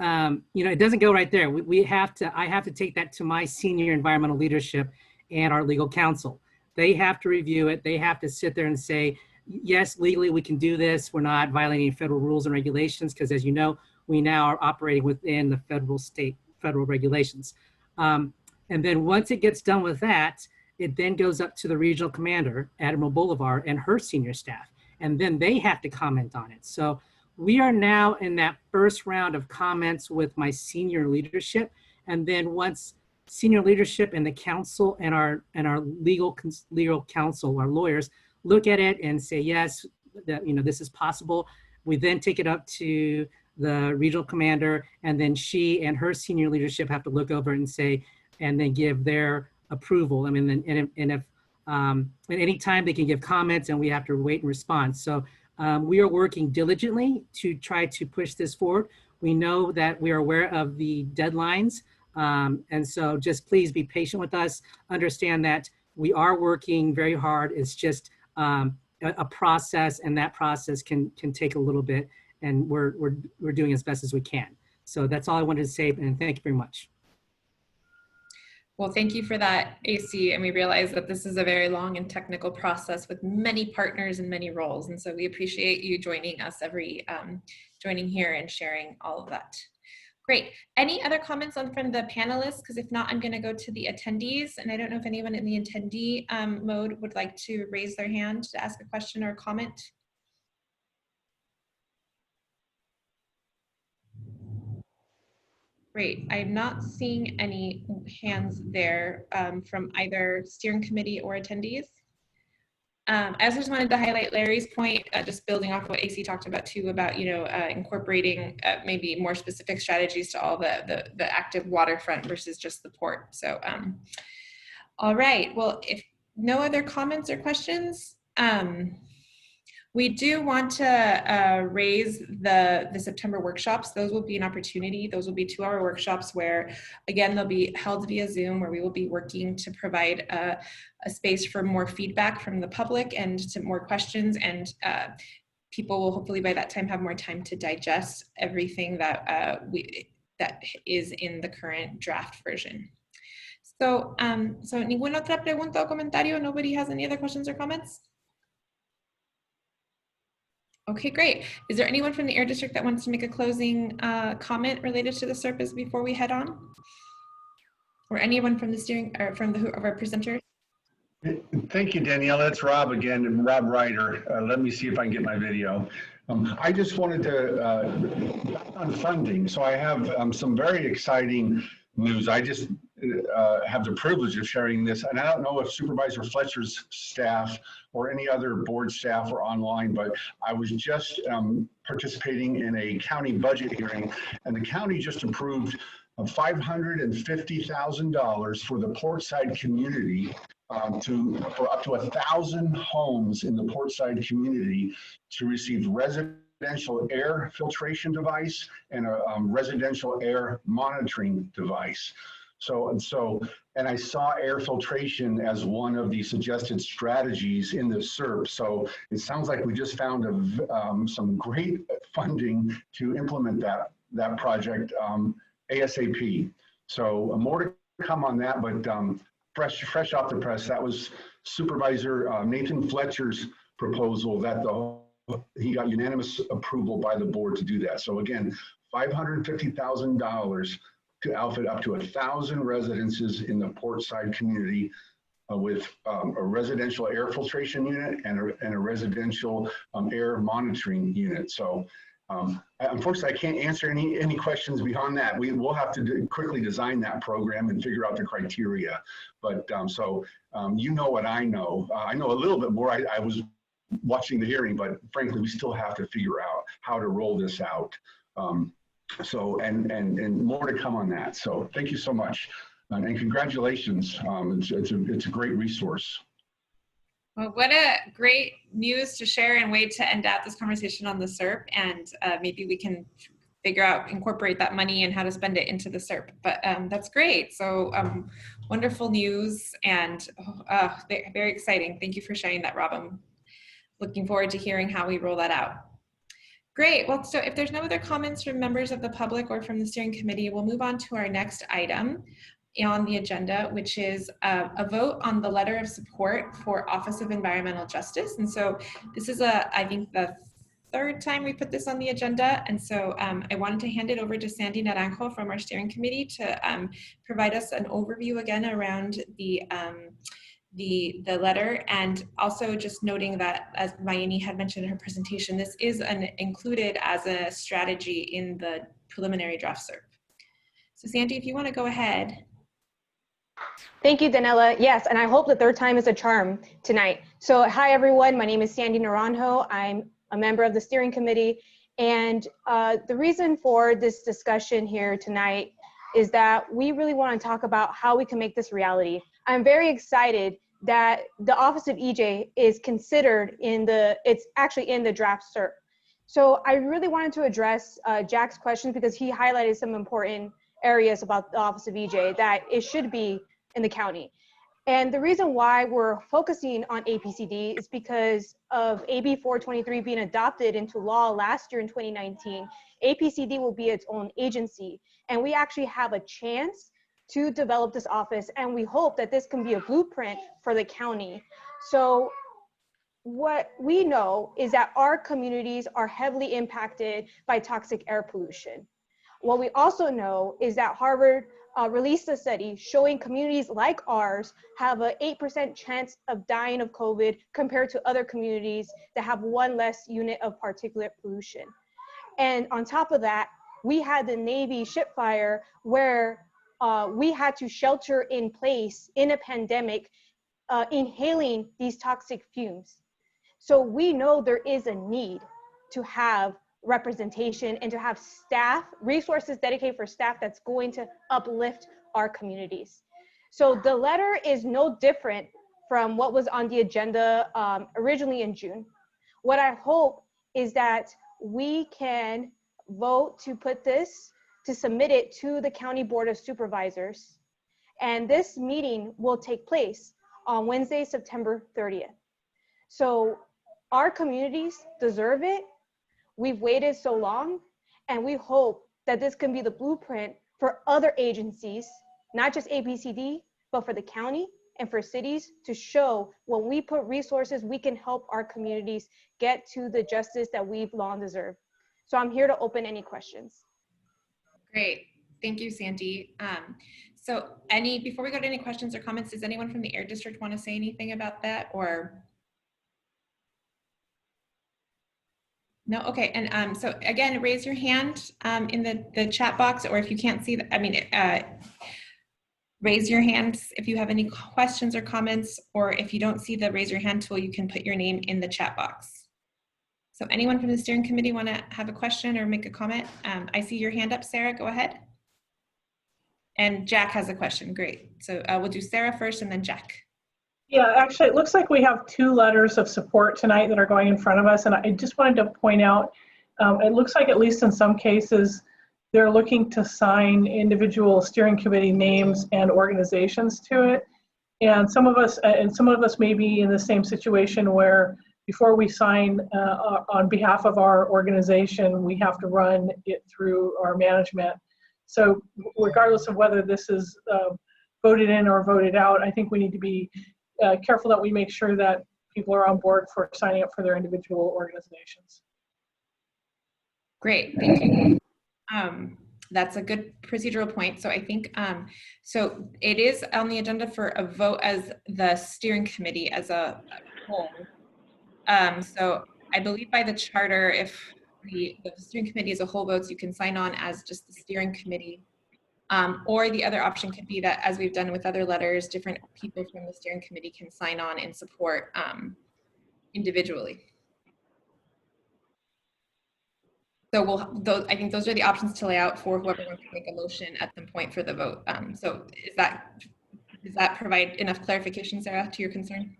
you know, it doesn't go right there. I have to take that to my senior environmental leadership and our legal counsel. They have to review it. They have to sit there and say, yes, legally we can do this. We're not violating federal rules and regulations, because as you know, we now are operating within the federal regulations. And then once it gets done with that, it then goes up to the regional commander, Admiral Bolivar, and her senior staff, and then they have to comment on it. So we are now in that first round of comments with my senior leadership, and then once senior leadership and the council and our legal counsel, our lawyers, look at it and say yes, that, you know, this is possible, we then take it up to the regional commander, and then she and her senior leadership have to look over and say, and then give their approval. I mean, and if at any time they can give comments, and we have to wait and respond. So we are working diligently to try to push this forward. We know that we are aware of the deadlines, and so just please be patient with us. Understand that we are working very hard. It's just a process, and that process can take a little bit, and we're doing as best as we can. So that's all I wanted to say, and thank you very much. Well, thank you for that, AC. And we realize that this is a very long and technical process with many partners and many roles. And so we appreciate you joining us joining here and sharing all of that. Great. Any other comments from the panelists? Because if not, I'm going to go to the attendees. And I don't know if anyone in the attendee mode would like to raise their hand to ask a question or a comment. Great. I'm not seeing any hands there from either steering committee or attendees. I also just wanted to highlight Larry's point, just building off what AC talked about too, about, you know, incorporating maybe more specific strategies to all the active waterfront versus just the port. So, all right. Well, if no other comments or questions, we do want to raise the September workshops. Those will be an opportunity. Those will be 2-hour workshops where, again, they'll be held via Zoom, where we will be working to provide a space for more feedback from the public and to more questions. And people will hopefully by that time have more time to digest everything that that is in the current draft version. So, ninguna otra pregunta o comentario? Nobody has any other questions or comments? Okay, great. Is there anyone from the Air District that wants to make a closing comment related to the CERP before we head on? Or anyone from the steering, or from of our presenters? Thank you, Danielle. It's Rob again, and Rob Ryder. Let me see if I can get my video. I just wanted to, on funding, so I have some very exciting news. I just have the privilege of sharing this, and I don't know if Supervisor Fletcher's staff or any other board staff are online, but I was just participating in a county budget hearing, and the county just approved of $550,000 for the Portside community for up to 1,000 homes in the Portside community to receive residential air filtration device and a residential air monitoring device. And I saw air filtration as one of the suggested strategies in the CERP. So it sounds like we just found some great funding to implement that project ASAP. So more to come on that, but fresh off the press, that was Supervisor Nathan Fletcher's proposal that he got unanimous approval by the board to do that. So again, $550,000 to outfit up to 1,000 residences in the Portside community with a residential air filtration unit and a residential air monitoring unit. So unfortunately, I can't answer any questions beyond that. We will have to quickly design that program and figure out the criteria. But you know what I know. I know a little bit more. I was watching the hearing, but frankly, we still have to figure out how to roll this out. And more to come on that. So thank you so much, and congratulations. It's a great resource. Well, what a great news to share and way to end out this conversation on the CERP, and maybe we can figure out, incorporate that money and how to spend it into the CERP. But that's great. So wonderful news and very exciting. Thank you for sharing that, Rob. I'm looking forward to hearing how we roll that out. Great. Well, so if there's no other comments from members of the public or from the steering committee, we'll move on to our next item on the agenda, which is a vote on the letter of support for Office of Environmental Justice. And so this is I think the third time we put this on the agenda. And so I wanted to hand it over to Sandy Naranjo from our steering committee to provide us an overview again around the letter, and also just noting that, as Mayeni had mentioned in her presentation, this is included as a strategy in the preliminary draft CERP. So Sandy, if you want to go ahead. Thank you, Danella. Yes, and I hope the third time is a charm tonight. So hi, everyone. My name is Sandy Naranjo. I'm a member of the steering committee. And the reason for this discussion here tonight is that we really want to talk about how we can make this reality. I'm very excited that the Office of EJ is considered it's actually in the draft CERP. So I really wanted to address Jack's question because he highlighted some important areas about the Office of EJ that it should be in the county. And the reason why we're focusing on APCD is because of AB 423 being adopted into law last year in 2019. APCD will be its own agency, and we actually have a chance to develop this office, and we hope that this can be a blueprint for the county. So what we know is that our communities are heavily impacted by toxic air pollution. What we also know is that Harvard released a study showing communities like ours have an 8% chance of dying of COVID compared to other communities that have one less unit of particulate pollution. And on top of that, we had the Navy ship fire where we had to shelter in place in a pandemic, inhaling these toxic fumes. So we know there is a need to have representation and to have staff, resources dedicated for staff that's going to uplift our communities. So the letter is no different from what was on the agenda originally in June. What I hope is that we can vote to submit it to the County Board of Supervisors. And this meeting will take place on Wednesday, September 30th. So our communities deserve it. We've waited so long, and we hope that this can be the blueprint for other agencies, not just APCD, but for the county and for cities to show when we put resources, we can help our communities get to the justice that we've long deserved. So I'm here to open any questions. Great, thank you, Sandy. So before we go to any questions or comments, does anyone from the Air District want to say anything about that, or? No, okay, and so again, raise your hand in the chat box, or if you can't see raise your hands if you have any questions or comments, or if you don't see the raise your hand tool, you can put your name in the chat box. So anyone from the steering committee want to have a question or make a comment? I see your hand up, Sarah, go ahead. And Jack has a question. Great. So we'll do Sarah first and then Jack. Yeah, actually, it looks like we have 2 letters of support tonight that are going in front of us. And I just wanted to point out, it looks like at least in some cases, they're looking to sign individual steering committee names and organizations to it. And some of us may be in the same situation where before we sign on behalf of our organization, we have to run it through our management. So regardless of whether this is voted in or voted out, I think we need to be careful that we make sure that people are on board for signing up for their individual organizations. Great, thank you. That's a good procedural point. So I think, so it is on the agenda for a vote as the steering committee as a whole. So I believe by the charter, if the steering committee as a whole votes, you can sign on as just the steering committee. Or the other option could be that, as we've done with other letters, different people from the steering committee can sign on and support individually. So I think those are the options to lay out for whoever wants to make a motion at some point for the vote. So does that provide enough clarification, Sarah, to your concern?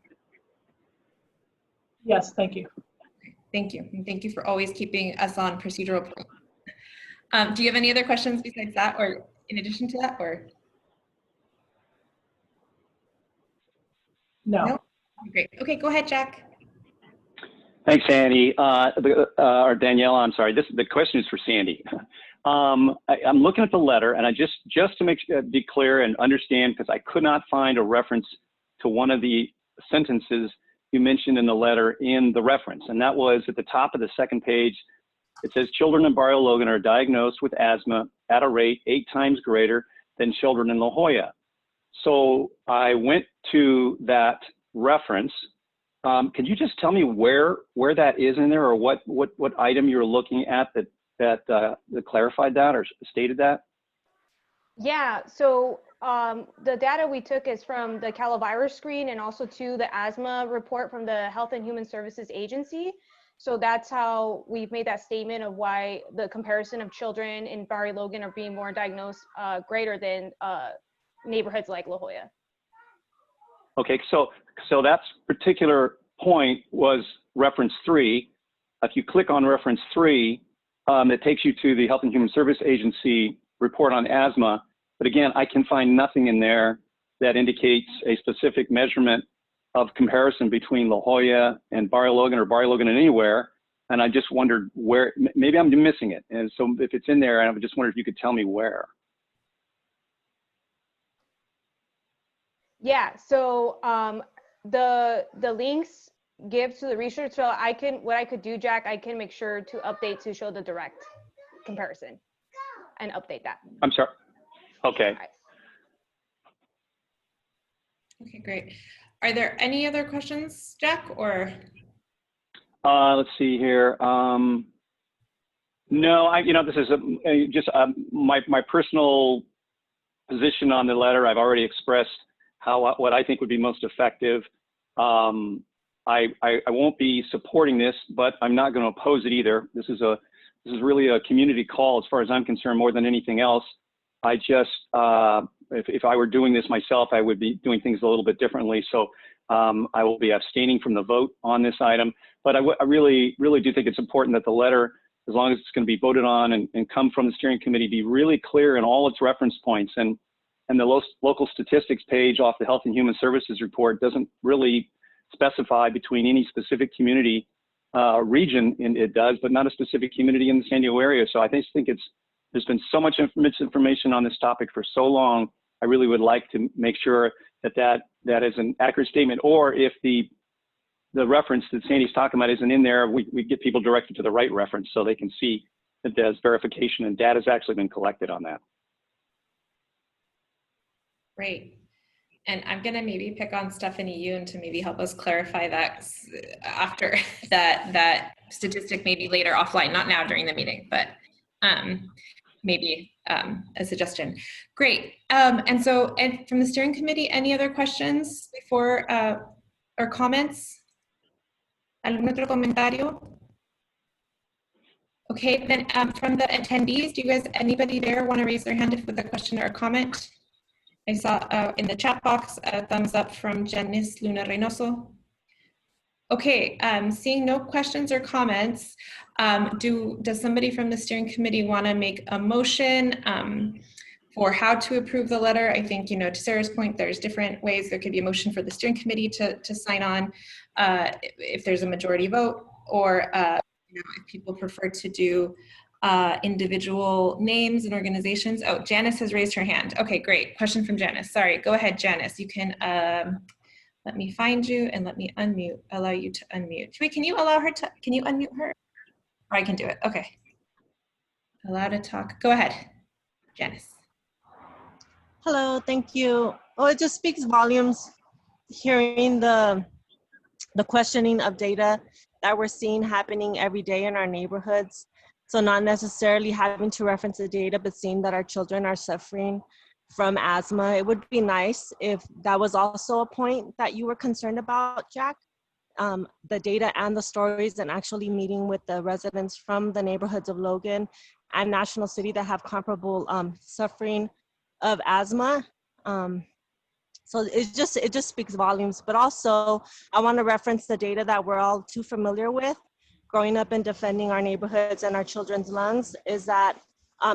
Yes, thank you. Thank you. And thank you for always keeping us on procedural point. Do you have any other questions besides that, or in addition to that, or? No. Great. Okay, go ahead, Jack. Thanks, Sandy. Or Danielle, I'm sorry. The question is for Sandy. I'm looking at the letter, and I just to be clear and understand, because I could not find a reference to one of the sentences you mentioned in the letter in the reference, and that was at the top of the second page. It says children in Barrio Logan are diagnosed with asthma at a rate 8 times greater than children in La Jolla. So I went to that reference. Could you just tell me where that is in there, or what item you're looking at that clarified that or stated that? Yeah, so the data we took is from the calovirus screen and also to the asthma report from the Health and Human Services Agency. So that's how we've made that statement of why the comparison of children in Barrio Logan are being more diagnosed greater than neighborhoods like La Jolla. Okay, so that particular point was reference 3. If you click on reference 3, it takes you to the Health and Human Service Agency report on asthma. But again, I can find nothing in there that indicates a specific measurement of comparison between La Jolla and Barrio Logan, or Barrio Logan and anywhere. And I just wondered where, maybe I'm missing it. And so if it's in there, I just wondered if you could tell me where. Yeah, so the links give to the research. So what I could do, Jack, I can make sure to update to show the direct comparison and update that. I'm sorry. Okay. Right. Okay, great. Are there any other questions, Jack, or? Let's see here. No, this is just my personal position on the letter. I've already expressed what I think would be most effective. I won't be supporting this, but I'm not going to oppose it either. This is really a community call, as far as I'm concerned, more than anything else. I just, if I were doing this myself, I would be doing things a little bit differently. So I will be abstaining from the vote on this item. But I really do think it's important that the letter, as long as it's going to be voted on and come from the steering committee, be really clear in all its reference points. And the local statistics page off the Health and Human Services report doesn't really specify between any specific community region. It does, but not a specific community in the San Diego area. So I just think there's been so much misinformation on this topic for so long. I really would like to make sure that is an accurate statement, or if the reference that Sandy's talking about isn't in there, we get people directed to the right reference so they can see that there's verification and data has actually been collected on that. Great. And I'm going to maybe pick on Stephanie Yoon to maybe help us clarify that after that statistic, maybe later offline, not now during the meeting, but maybe a suggestion. Great. And from the steering committee, any other questions before or comments? ¿Algún otro comentario? Okay, then from the attendees, do you guys, anybody there want to raise their hand with a question or a comment? I saw in the chat box a thumbs up from Janice Luna Reynoso. Okay, seeing no questions or comments, does somebody from the steering committee want to make a motion for how to approve the letter? I think, you know, to Sarah's point, there's different ways. There could be a motion for the steering committee to sign on if there's a majority vote, or you know, if people prefer to do individual names and organizations. Oh, Janice has raised her hand. Okay, great. Question from Janice. Sorry, go ahead, Janice. You can, let me find you and let me unmute, allow you to unmute. Wait, can you allow her to, can you unmute her? Or I can do it, okay. Allow to talk, go ahead, Janice. Hello, thank you. Oh, it just speaks volumes hearing the questioning of data that we're seeing happening every day in our neighborhoods. So not necessarily having to reference the data, but seeing that our children are suffering from asthma. It would be nice if that was also a point that you were concerned about, Jack, the data and the stories, and actually meeting with the residents from the neighborhoods of Logan and National City that have comparable suffering of asthma. So it just speaks volumes. But also, I want to reference the data that we're all too familiar with growing up and defending our neighborhoods and our children's lungs, is that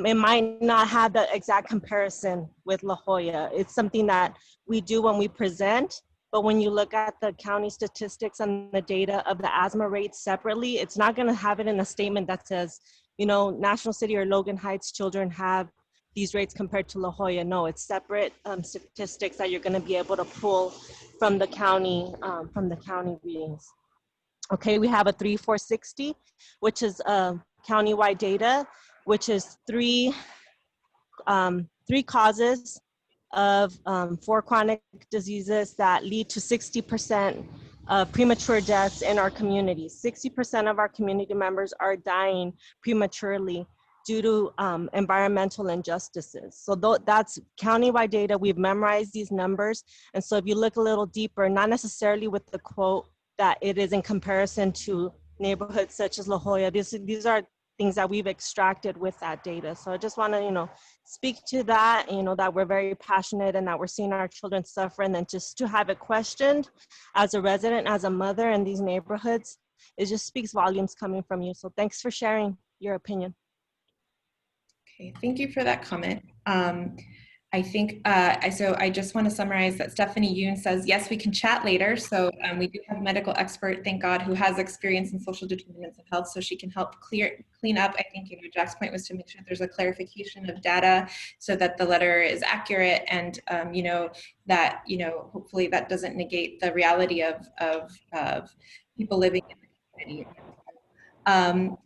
it might not have the exact comparison with La Jolla. It's something that we do when we present, but when you look at the county statistics and the data of the asthma rates separately, it's not going to have it in a statement that says, you know, National City or Logan Heights children have these rates compared to La Jolla. No, it's separate statistics that you're going to be able to pull from the county readings. Okay, we have a 3-4-60, which is countywide data, which is three causes of 4 chronic diseases that lead to 60% of premature deaths in our communities. 60% of our community members are dying prematurely due to environmental injustices. So that's countywide data. We've memorized these numbers. And so if you look a little deeper, not necessarily with the quote that it is in comparison to neighborhoods such as La Jolla, these are things that we've extracted with that data. So I just want to, you know, speak to that, you know, that we're very passionate and that we're seeing our children suffer, and then just to have it questioned as a resident, as a mother in these neighborhoods, it just speaks volumes coming from you. So thanks for sharing your opinion. Okay, thank you for that comment. I think, so I just want to summarize that Stephanie Yoon says, yes, we can chat later. So we do have a medical expert, thank God, who has experience in social determinants of health, so she can help clean up. I think, you know, Jack's point was to make sure there's a clarification of data so that the letter is accurate, and, you know, that, you know, hopefully that doesn't negate the reality of people living in the community.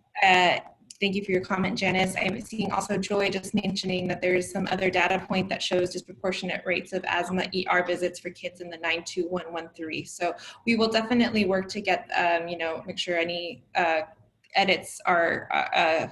Thank you for your comment, Janice. I'm seeing also Joy just mentioning that there's some other data point that shows disproportionate rates of asthma ER visits for kids in the 92113. So we will definitely work to get, you know, make sure any edits are,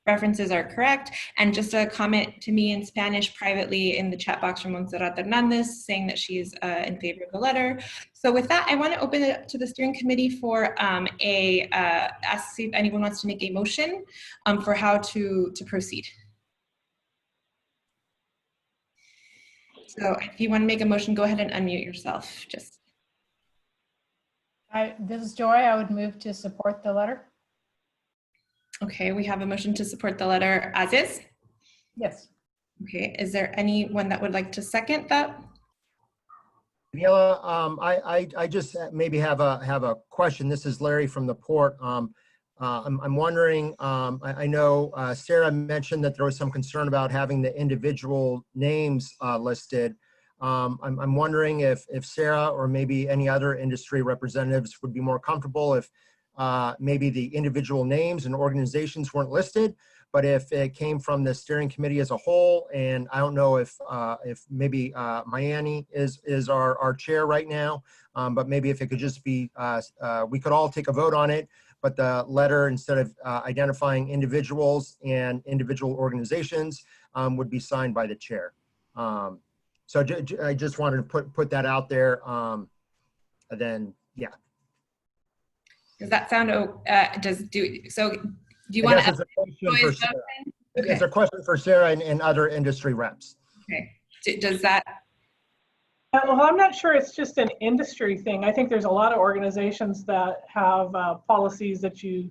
references are correct. And just a comment to me in Spanish privately in the chat box from Montserrat Hernandez saying that she's in favor of the letter. So with that, I want to open it up to the steering committee for ask if anyone wants to make a motion for how to proceed. So if you want to make a motion, go ahead and unmute yourself. Just. This is Joy. I would move to support the letter. Okay, we have a motion to support the letter as is? Yes. Okay, is there anyone that would like to second that? Daniela, I just maybe have a question. This is Larry from the Port. I'm wondering, I know Sarah mentioned that there was some concern about having the individual names listed. I'm wondering if Sarah or maybe any other industry representatives would be more comfortable if maybe the individual names and organizations weren't listed, but if it came from the steering committee as a whole. And I don't know if maybe Mayani is our chair right now, but maybe if it could just be, we could all take a vote on it, but the letter, instead of identifying individuals and individual organizations, would be signed by the chair. So I just wanted to put that out there. And then, yeah. Does that sound, so Do you want to? It's a question for Sarah and other industry reps. Okay. Does that? Well, I'm not sure it's just an industry thing. I think there's a lot of organizations that have policies that you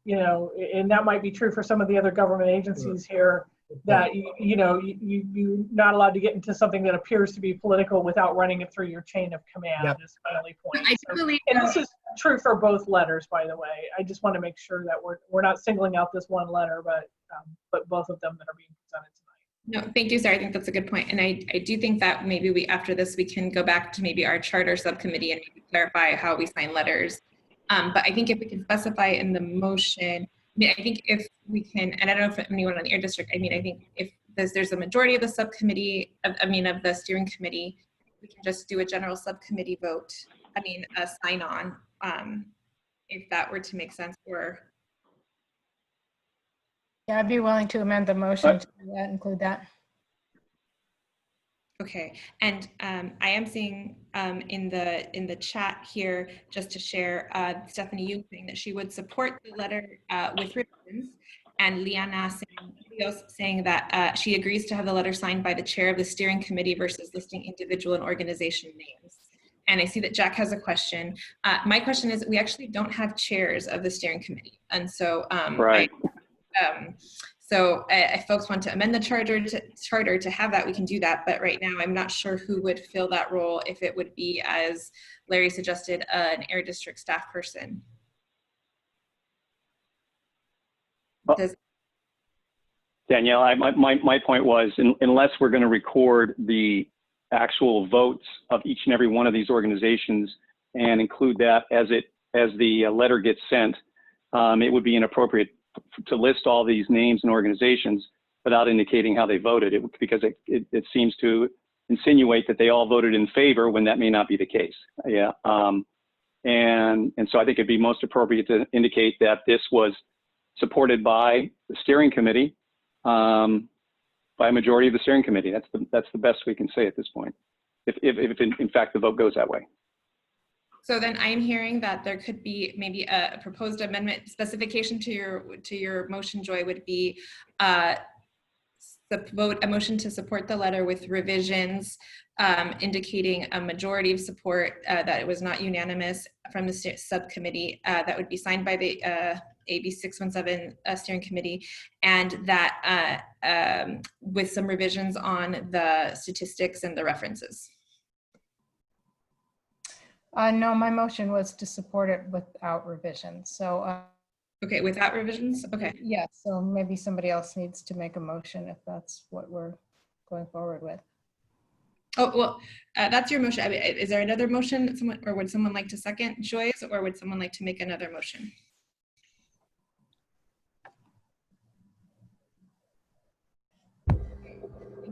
know, and that might be true for some of the other government agencies here, that you're not allowed to get into something that appears to be political without running it through your chain of command. Yep. Is my only point. And this is true for both letters, by the way. I just want to make sure that we're not singling out this one letter, but both of them that are being presented tonight. No, thank you, Sarah. I think that's a good point. And I do think that maybe after this, we can go back to maybe our charter subcommittee and maybe clarify how we sign letters. But I think if we can specify in the motion, I mean, I think if we can, and I don't know if anyone on the air district, I mean, I think if there's a majority of the subcommittee, of the steering committee, we can just do a general subcommittee vote. I mean, a sign on, if that were to make sense. Or yeah, I'd be willing to amend the motion to include that. Okay, and I am seeing in the chat here, just to share, Stephanie Yu saying that she would support the letter with revisions, and Liana saying that she agrees to have the letter signed by the chair of the steering committee versus listing individual and organization names. And I see that Jack has a question. My question is, we actually don't have chairs of the steering committee, and so right. So if folks want to amend the charter to have that, we can do that. But right now, I'm not sure who would fill that role, if it would be, as Larry suggested, an air district staff person. Danielle, my point was, unless we're going to record the actual votes of each and every one of these organizations and include that as the letter gets sent, it would be inappropriate to list all these names and organizations without indicating how they voted, because it seems to insinuate that they all voted in favor when that may not be the case. Yeah, and so I think it'd be most appropriate to indicate that this was supported by the steering committee, by a majority of the steering committee. That's the best we can say at this point, if in fact the vote goes that way. So then I'm hearing that there could be maybe a proposed amendment specification to your motion, Joy, would be a motion to support the letter with revisions indicating a majority of support, that it was not unanimous from the subcommittee, that would be signed by the AB617 steering committee, and that with some revisions on the statistics and the references. No, my motion was to support it without revisions. So, okay, without revisions. Okay. Yeah. So maybe somebody else needs to make a motion if that's what we're going forward with. Oh well, that's your motion. I mean, is there another motion? Or would someone like to second Joyce, or would someone like to make another motion?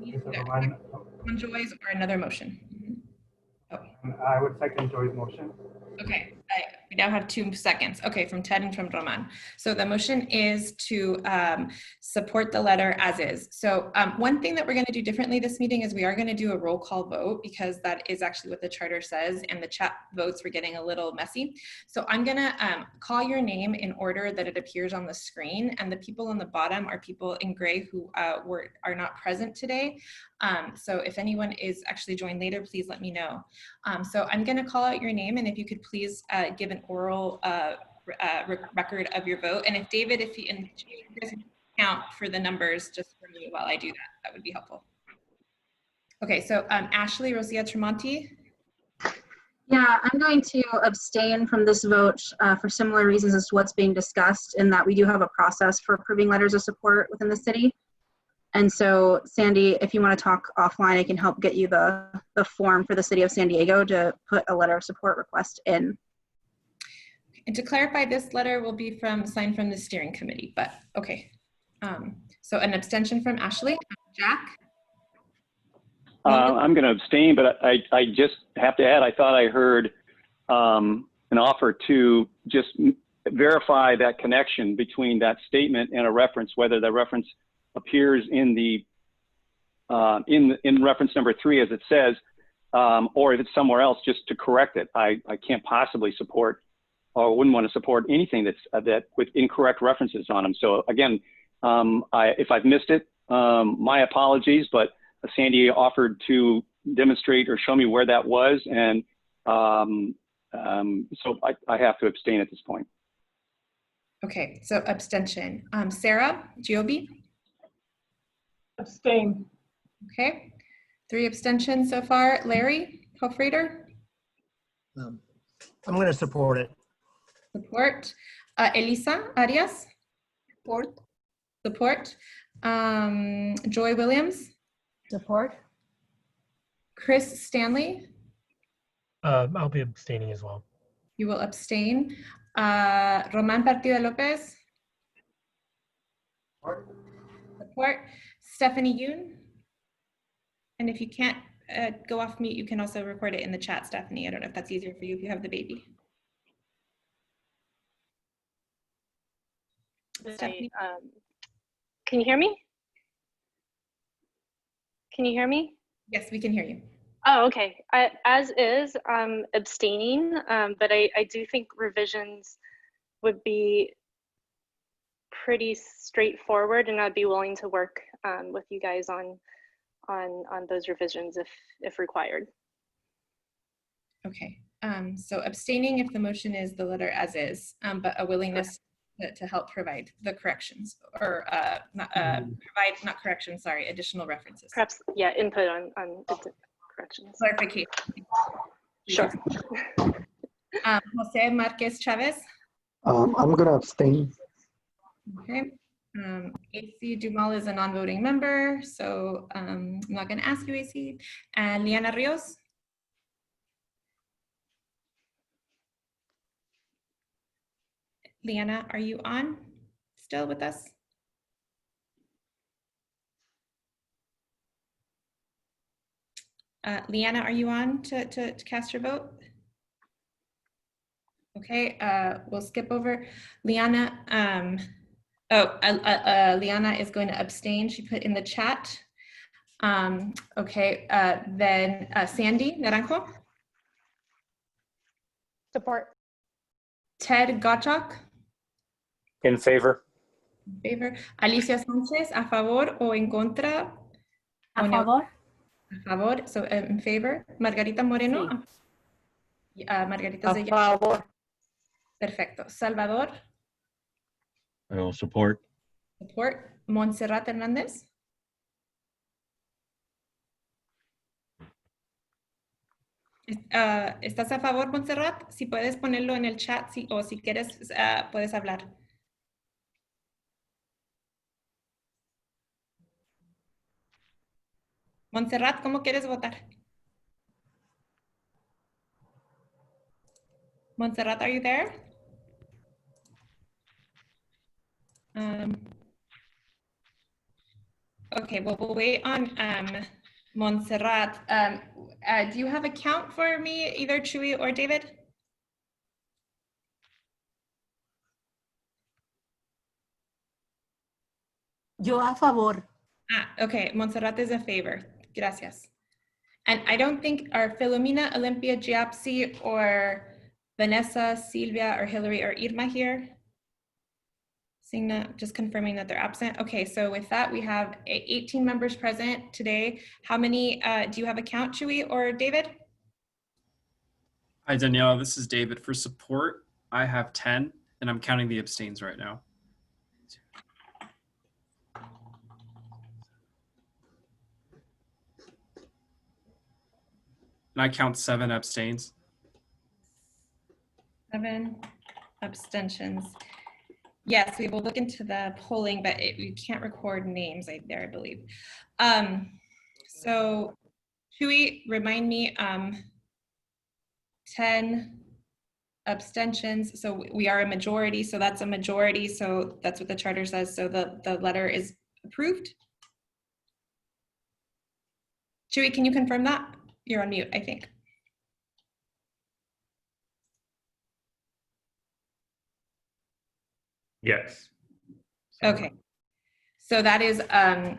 One Joyce or another motion. I would second Joy's motion. Okay, we now have 2 seconds. Okay, from Ted and from Roman. So the motion is to support the letter as is. So one thing that we're going to do differently this meeting is we are going to do a roll call vote, because that is actually what the charter says, and the chat votes were getting a little messy. So I'm going to call your name in order that it appears on the screen, and the people on the bottom are people in gray who are not present today. So if anyone is actually joined later, please let me know. So I'm going to call out your name, and if you could please give an oral record of your vote. And if David, if you guys count for the numbers just for me while I do that, that would be helpful. Okay, so Ashley Rosia Tremonti. Yeah, I'm going to abstain from this vote for similar reasons as to what's being discussed, in that we do have a process for approving letters of support within the city. And so, Sandy, if you want to talk offline, I can help get you the form for the city of San Diego to put a letter of support request in. And to clarify, this letter will be signed from the steering committee, but okay. So an abstention from Ashley. Jack? I'm going to abstain, but I just have to add, I thought I heard an offer to just verify that connection between that statement and a reference, whether that reference appears in the in reference number 3 as it says, or if it's somewhere else, just to correct it. I can't possibly support or wouldn't want to support anything that's that with incorrect references on them. So again, if I've missed it, my apologies, but Sandy offered to demonstrate or show me where that was, and so I have to abstain at this point. Okay, so abstention. Sarah, Giobi? Abstain. Okay, 3 abstentions so far. Larry, Hofreiter? I'm going to support it. Support. Elisa Arias? Support. Support. Joy Williams? Support. Chris Stanley? I'll be abstaining as well. You will abstain. Roman Partida Lopez? Support. Stephanie Yoon? And if you can't go off mute, you can also record it in the chat, Stephanie. I don't know if that's easier for you if you have the baby. Stephanie? Can you hear me? Can you hear me? Yes, we can hear you. Oh, okay. As is, I'm abstaining, but I do think revisions would be pretty straightforward, and I'd be willing to work with you guys on those revisions if required. Okay, so abstaining if the motion is the letter as is, but a willingness to help provide the corrections, or provide, not corrections, sorry, additional references. Perhaps, yeah, input on corrections. Clarification. Sure. Jose Marquez Chavez. I'm going to abstain. Okay. AC Dumal is a non-voting member, so I'm not going to ask you, AC. And Liana Rios. Liana, are you on still with us? Liana, are you on to cast your vote? Okay, we'll skip over Liana. Liana is going to abstain. She put in the chat. Okay, then Sandy Naranjo. Support. Ted Gottschalk. In favor. In favor. Alicia Sanchez, a favor o en contra? A favor. A favor, so in favor. Margarita Moreno. Sí. Margarita A favor. Perfecto. Salvador. I will support. Support. Montserrat Hernández. ¿Estás a favor, Montserrat? Si puedes ponerlo en el chat, o si quieres, puedes hablar. Montserrat, ¿cómo quieres votar? Montserrat, are you there? Okay, well, we'll wait on Montserrat. Do you have a count for me, either Chuy or David? Yo a favor. Okay, Montserrat is a favor. Gracias. And I don't think our Filomena, Olympia, Giapsi, or Vanessa, Silvia, or Hillary, or Irma here. Seeing that, just confirming that they're absent. Okay, so with that, we have 18 members present today. How many, do you have a count, Chuy or David? Hi, Daniela, this is David. For support, I have 10, and I'm counting the abstains right now. And I count 7 abstains. 7 abstentions. Yes, we will look into the polling, but we can't record names there, I believe. So Chuy, remind me, 10 abstentions. So we are a majority, so that's a majority. So that's what the charter says. So the letter is approved. Chuy, can you confirm that? You're on mute, I think. Yes. Okay. So that is,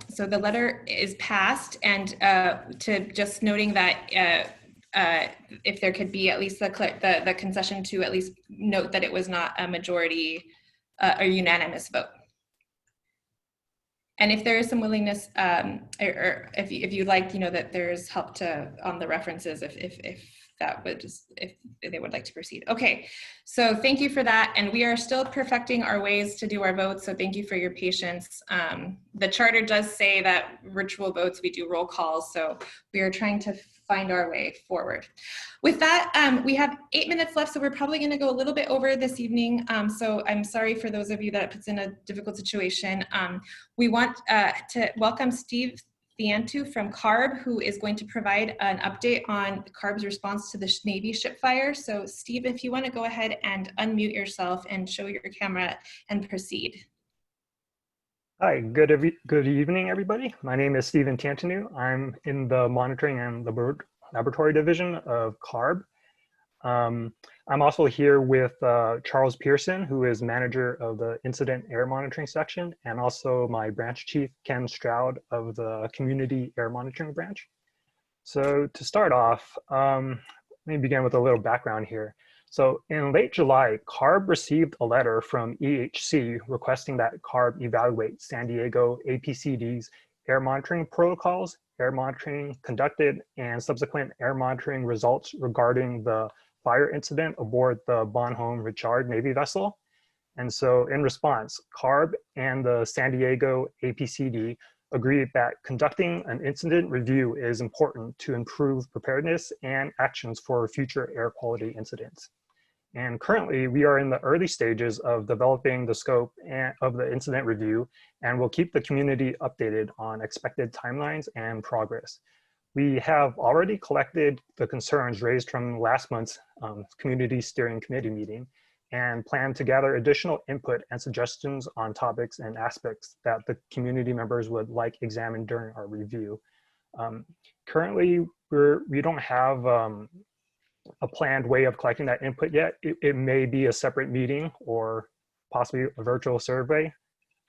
so the letter is passed, and to just noting that if there could be at least the concession to at least note that it was not a majority or unanimous vote. And if there is some willingness, or if you'd like, that there's help on the references, if that would if they would like to proceed. Okay, so thank you for that. And we are still perfecting our ways to do our votes. So thank you for your patience. The charter does say that virtual votes, we do roll calls. So we are trying to find our way forward. With that, we have 8 minutes left, so we're probably going to go a little bit over this evening. So I'm sorry for those of you that it puts in a difficult situation. We want to welcome Steve Theantu from CARB, who is going to provide an update on CARB's response to the Navy ship fire. So Steve, if you want to go ahead and unmute yourself and show your camera and proceed. Hi, good evening, everybody. My name is Stephen Tantanu. I'm in the Monitoring and Laboratory Division of CARB. I'm also here with Charles Pearson, who is manager of the Incident Air Monitoring Section, and also my branch chief, Ken Stroud, of the Community Air Monitoring Branch. So to start off, let me begin with a little background here. So in late July, CARB received a letter from EHC requesting that CARB evaluate San Diego APCD's air monitoring protocols, air monitoring conducted, and subsequent air monitoring results regarding the fire incident aboard the Bonhomme Richard Navy vessel. And so in response, CARB and the San Diego APCD agreed that conducting an incident review is important to improve preparedness and actions for future air quality incidents. And currently, we are in the early stages of developing the scope of the incident review, and we'll keep the community updated on expected timelines and progress. We have already collected the concerns raised from last month's Community Steering Committee meeting and plan to gather additional input and suggestions on topics and aspects that the community members would like examined during our review. Currently, we don't have a planned way of collecting that input yet. It may be a separate meeting or possibly a virtual survey.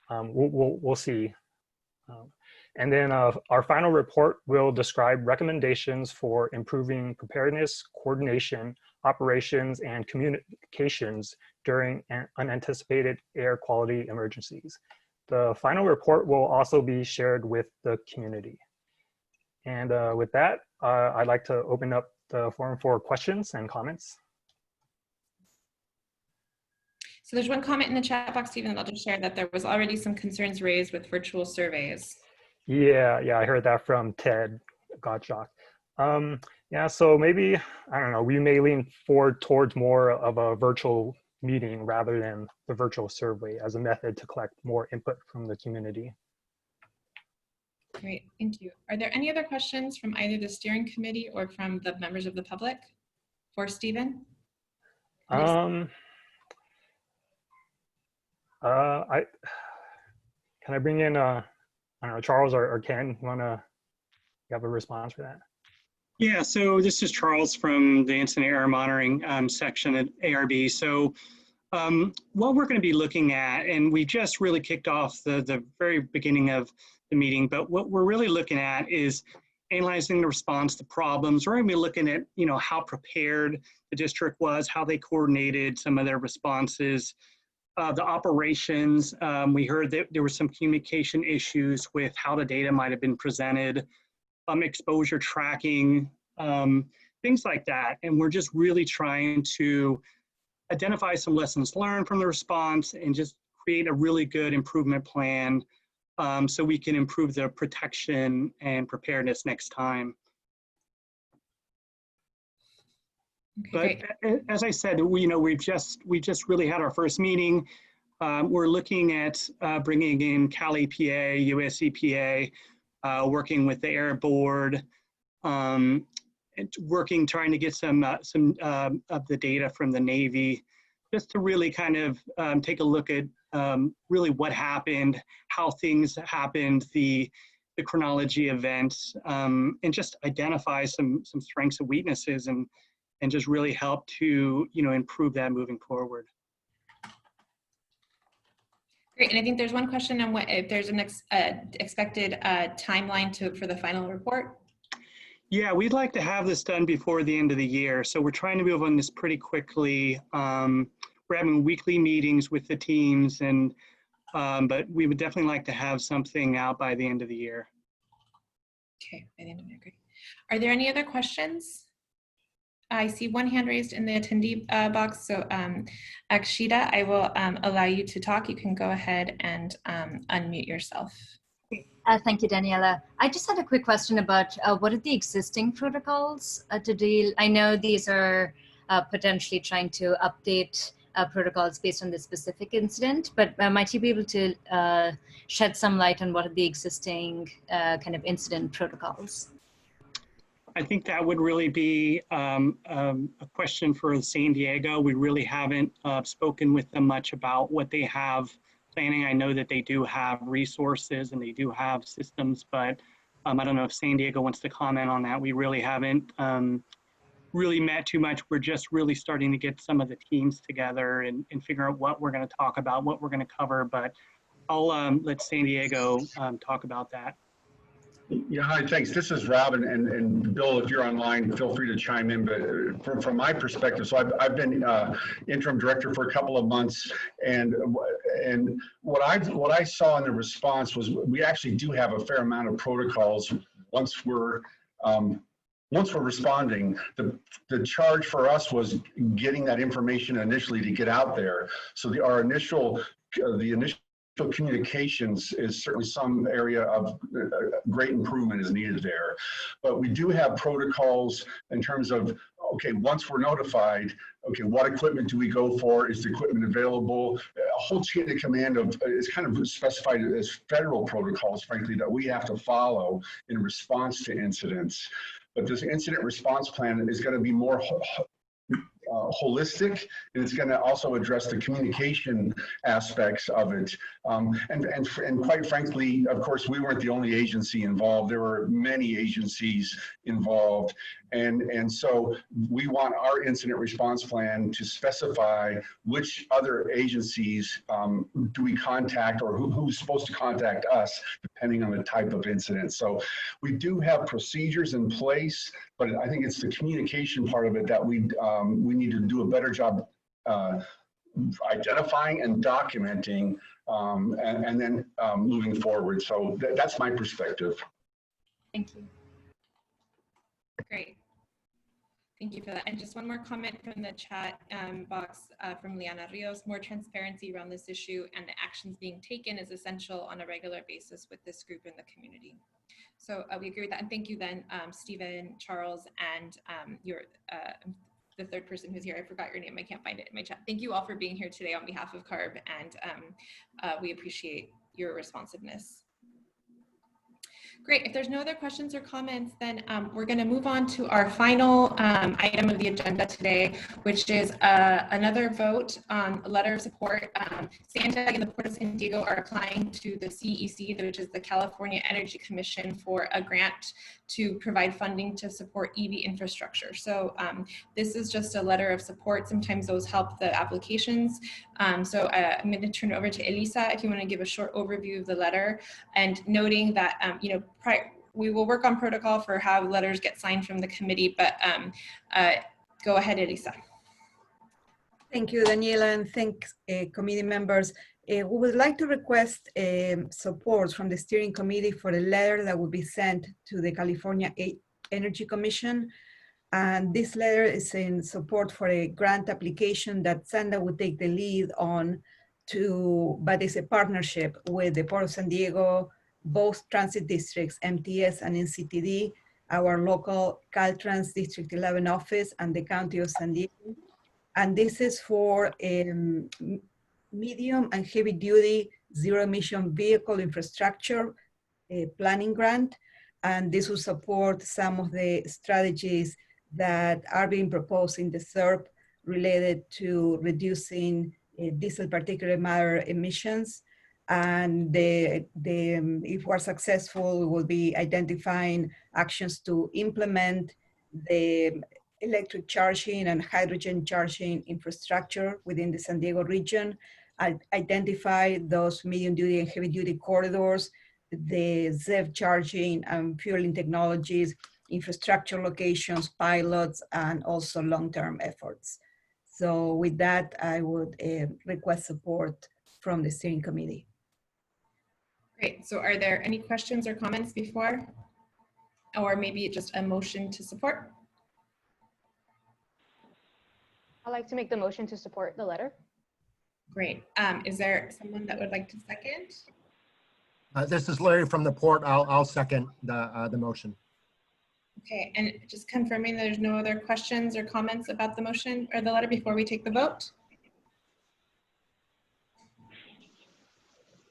We'll see. And then our final report will describe recommendations for improving preparedness, coordination, operations, and communications during unanticipated air quality emergencies. The final report will also be shared with the community. And with that, I'd like to open up the forum for questions and comments. So there's one comment in the chat box, Stephen, that I'll just share, that there was already some concerns raised with virtual surveys. Yeah, I heard that from Ted Gottschalk. Yeah, so maybe, I don't know, we may lean forward towards more of a virtual meeting rather than the virtual survey as a method to collect more input from the community. Great, thank you. Are there any other questions from either the steering committee or from the members of the public for Stephen? Can I bring in, I don't know, Charles or Ken, you have a response for that? Yeah, so this is Charles from the Incident Air Monitoring section at ARB. So what we're going to be looking at, and we just really kicked off the very beginning of the meeting, but what we're really looking at is analyzing the response to problems. We're going to be looking at, how prepared the district was, how they coordinated some of their responses, the operations. We heard that there were some communication issues with how the data might have been presented, exposure tracking, things like that. And we're just really trying to identify some lessons learned from the response and just create a really good improvement plan so we can improve the protection and preparedness next time. Okay, but as I said, we just really had our first meeting. We're looking at bringing in Cal EPA, US EPA, working with the Air Board, trying to get some of the data from the Navy, just to really kind of take a look at really what happened, how things happened, the chronology events, and just identify some strengths and weaknesses, and just really help to improve that moving forward. Great, and I think there's one question on if there's an expected timeline for the final report. Yeah, we'd like to have this done before the end of the year. So we're trying to move on this pretty quickly. We're having weekly meetings with the teams, and but we would definitely like to have something out by the end of the year. Okay, by the end of the year, great. Are there any other questions? I see one hand raised in the attendee box. So Akshita, I will allow you to talk. You can go ahead and unmute yourself. Thank you, Daniela. I just had a quick question about what are the existing protocols to deal? I know these are potentially trying to update protocols based on the specific incident, but might you be able to shed some light on what are the existing kind of incident protocols? I think that would really be a question for San Diego. We really haven't spoken with them much about what they have planning. I know that they do have resources and they do have systems, but I don't know if San Diego wants to comment on that. We really haven't really met too much. We're just really starting to get some of the teams together and figure out what we're going to talk about, what we're going to cover, but I'll let San Diego talk about that. Yeah, hi, thanks. This is Robin, and Bill, if you're online, feel free to chime in. But from my perspective, so I've been interim director for a couple of months, and what I saw in the response was we actually do have a fair amount of protocols once we're responding. The charge for us was getting that information initially to get out there. So the initial communications is certainly some area of great improvement is needed there. But we do have protocols in terms of, okay, once we're notified, okay, what equipment do we go for? Is the equipment available? A whole chain of command is kind of specified as federal protocols, frankly, that we have to follow in response to incidents. But this incident response plan is going to be more holistic, and it's going to also address the communication aspects of it. And quite frankly, of course, we weren't the only agency involved. There were many agencies involved. And so we want our incident response plan to specify which other agencies do we contact, or who's supposed to contact us, depending on the type of incident. So we do have procedures in place, but I think it's the communication part of it that we need to do a better job identifying and documenting, and then moving forward. So that's my perspective. Thank you. Great. Thank you for that. And just one more comment from the chat box from Liana Rios. More transparency around this issue and the actions being taken is essential on a regular basis with this group in the community. So we agree with that. And thank you then, Stephen, Charles, and the third person who's here. I forgot your name. I can't find it in my chat. Thank you all for being here today on behalf of CARB, and we appreciate your responsiveness. Great. If there's no other questions or comments, then we're going to move on to our final item of the agenda today, which is another vote on a letter of support. Santa and the Port of San Diego are applying to the CEC, which is the California Energy Commission, for a grant to provide funding to support EV infrastructure. So this is just a letter of support. Sometimes those help the applications. So I'm going to turn it over to Elisa if you want to give a short overview of the letter, and noting that we will work on protocol for how letters get signed from the committee, but go ahead, Elisa. Thank you, Daniela, and thanks, committee members. We would like to request support from the steering committee for a letter that will be sent to the California Energy Commission. And this letter is in support for a grant application that Santa would take the lead on, but it's a partnership with the Port of San Diego, both transit districts, MTS and NCTD, our local Caltrans District 11 office, and the County of San Diego. And this is for medium and heavy duty zero emission vehicle infrastructure planning grant. And this will support some of the strategies that are being proposed in the CERP related to reducing diesel particulate matter emissions. And if we're successful, we will be identifying actions to implement the electric charging and hydrogen charging infrastructure within the San Diego region, identify those medium duty and heavy duty corridors, the ZEV charging and fueling technologies, infrastructure locations, pilots, and also long-term efforts. So with that, I would request support from the steering committee. Great. So are there any questions or comments before? Or maybe just a motion to support? I'd like to make the motion to support the letter. Great. Is there someone that would like to second? This is Larry from the Port. I'll second the motion. Okay, and just confirming there's no other questions or comments about the motion or the letter before we take the vote?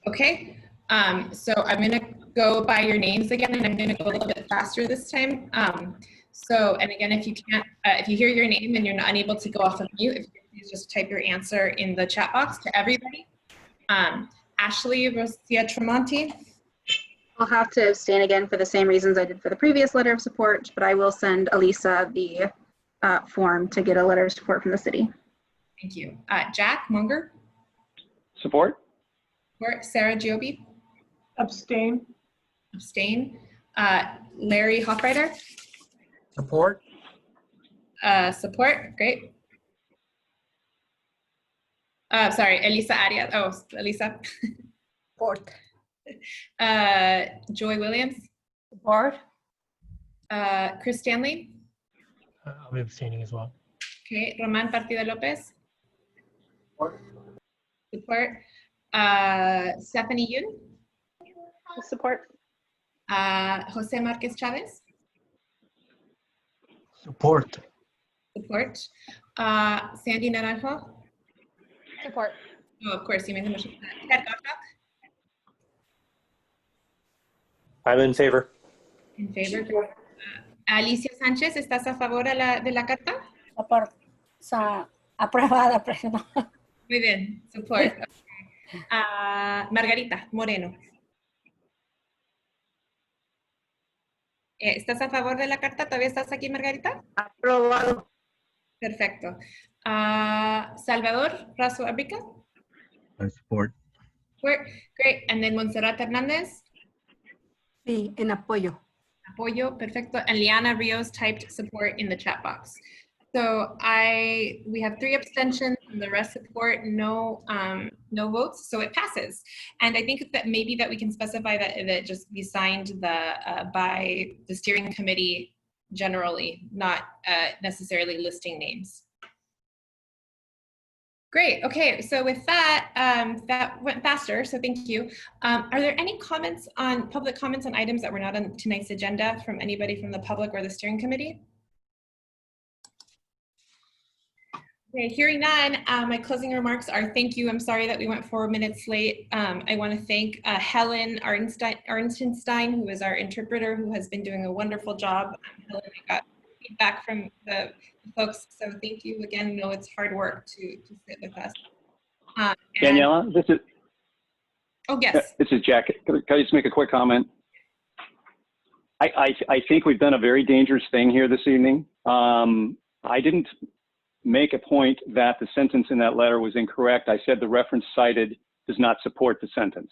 Okay, so I'm gonna go by your names again, and I'm gonna go a little bit faster this time. And again, if you can't, if you hear your name and you're not unable to go off of mute, if you please just type your answer in the chat box to everybody. Ashley Rosia Tremonti. I'll have to abstain again for the same reasons I did for the previous letter of support, but I will send Elisa the form to get a letter of support from the city. Thank you. Jack Munger. Support. Support. Sarah Giobi. Abstain. Abstain. Larry Hochreiter. Support. Support. Great. Sorry, Elisa Arias. Oh, Elisa. Support. Joy Williams. Support. Chris Stanley. I'll be abstaining as well. Okay, Roman Partida Lopez. Support. Support. Stephanie Yun. Support. Jose Marquez Chavez. Support. Support. Sandy Naranjo. Support. Oh, of course, you made the motion. I'm in favor. In favor. Alicia Sánchez, ¿estás a favor de la carta? Support. Aprobada, no. Muy bien, support. Margarita Moreno. ¿Estás a favor de la carta? ¿Todavía estás aquí, Margarita? Aprobado. Perfecto. Salvador Razo Abrica. Support. Support. Great. And then Montserrat Hernández. Sí, en apoyo. Apoyo. Perfecto. And Liana Rios typed support in the chat box. So we have 3 abstentions and the rest support, no votes, so it passes. And I think that maybe that we can specify that just be signed by the steering committee generally, not necessarily listing names. Great, okay, so with that, that went faster, so thank you. Are there any public comments on items that were not on tonight's agenda from anybody from the public or the steering committee? Okay, hearing none, my closing remarks are thank you. I'm sorry that we went 4 minutes late. I want to thank Helen Arnstenstein, who is our interpreter, who has been doing a wonderful job. Helen, I got feedback from the folks, so thank you again. I know it's hard work to sit with us. Daniela, this is. Oh yes. This is Jack. Can I just make a quick comment? I think we've done a very dangerous thing here this evening. I didn't make a point that the sentence in that letter was incorrect. I said the reference cited does not support the sentence.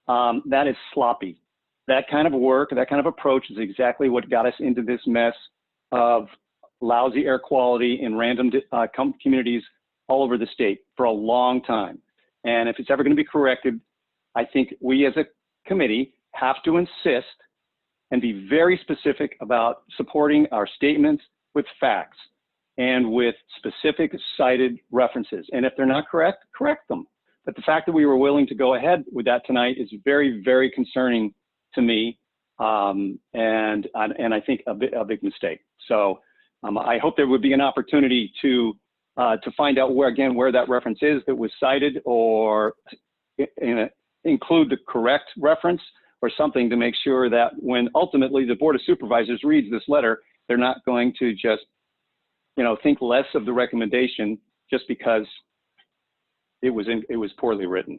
That is sloppy. That kind of work, that kind of approach is exactly what got us into this mess of lousy air quality in random communities all over the state for a long time. And if it's ever going to be corrected, I think we as a committee have to insist and be very specific about supporting our statements with facts and with specific cited references. And if they're not correct, correct them. But the fact that we were willing to go ahead with that tonight is very, very concerning to me, and I think a big mistake. So I hope there would be an opportunity to find out where that reference is that was cited, or include the correct reference or something to make sure that when ultimately the Board of Supervisors reads this letter, they're not going to just think less of the recommendation just because it was poorly written.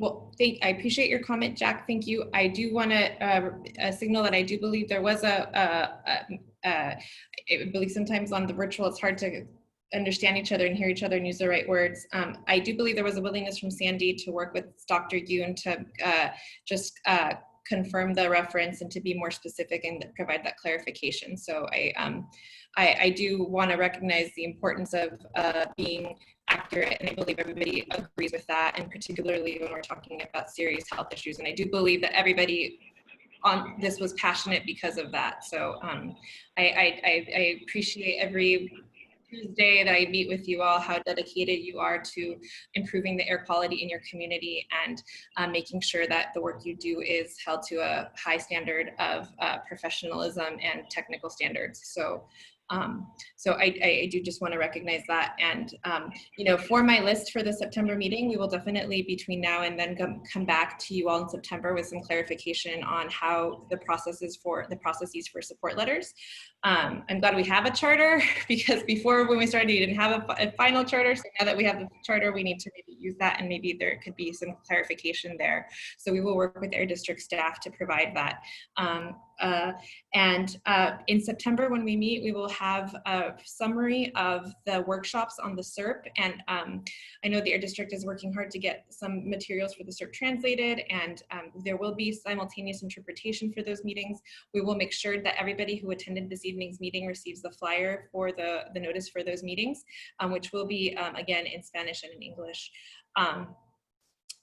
Well, I appreciate your comment, Jack. Thank you. I do want to signal that I do believe there was I believe sometimes on the virtual it's hard to understand each other and hear each other and use the right words. I do believe there was a willingness from Sandy to work with Dr. Yoon to just confirm the reference and to be more specific and provide that clarification. So I do want to recognize the importance of being accurate, and I believe everybody agrees with that, and particularly when we're talking about serious health issues. And I do believe that everybody on this was passionate because of that. So I appreciate every Tuesday that I meet with you all, how dedicated you are to improving the air quality in your community and making sure that the work you do is held to a high standard of professionalism and technical standards. So I do just want to recognize that. And, you know, for my list for the September meeting, we will definitely between now and then come back to you all in September with some clarification on how the processes for support letters. I'm glad we have a charter, because before when we started, you didn't have a final charter. So now that we have the charter, we need to maybe use that, and maybe there could be some clarification there. So we will work with Air District staff to provide that. In September, when we meet, we will have a summary of the workshops on the CERP. And I know the Air District is working hard to get some materials for the CERP translated, and there will be simultaneous interpretation for those meetings. We will make sure that everybody who attended this evening's meeting receives the flyer for the notice for those meetings, which will be, again, in Spanish and in English.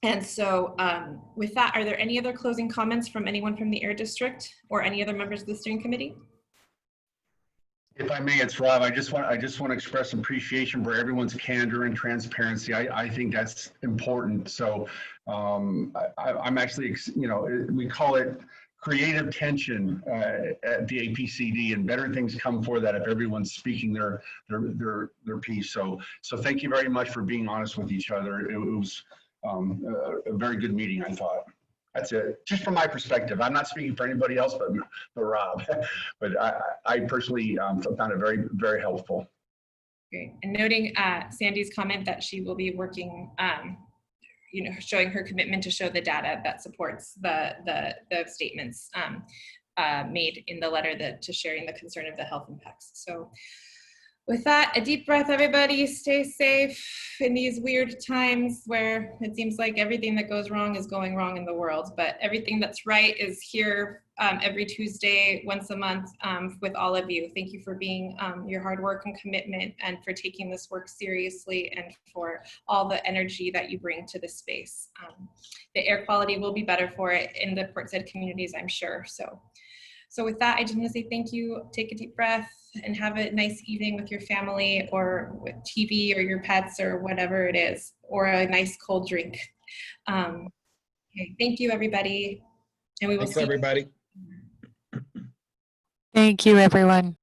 And so with that, are there any other closing comments from anyone from the Air District or any other members of the steering committee? If I may, it's Rob. I just want to express appreciation for everyone's candor and transparency. I think that's important. So I'm actually, you know, we call it creative tension at the APCD, and better things come for that if everyone's speaking their piece. So thank you very much for being honest with each other. It was a very good meeting, I thought. That's it, just from my perspective. I'm not speaking for anybody else but Rob, but I personally found it very, very helpful. Great. And noting Sandy's comment that she will be working, you know, showing her commitment to show the data that supports the statements made in the letter to sharing the concern of the health impacts. So with that, a deep breath, everybody. Stay safe in these weird times where it seems like everything that goes wrong is going wrong in the world, but everything that's right is here every Tuesday, once a month, with all of you. Thank you for being your hard work and commitment, and for taking this work seriously, and for all the energy that you bring to this space. The air quality will be better for it in the Portside communities, I'm sure. So with that, I just want to say thank you, take a deep breath, and have a nice evening with your family, or with TV, or your pets, or whatever it is, or a nice cold drink. Okay, thank you, everybody. And we will see you. Thanks, everybody. Thank you, everyone.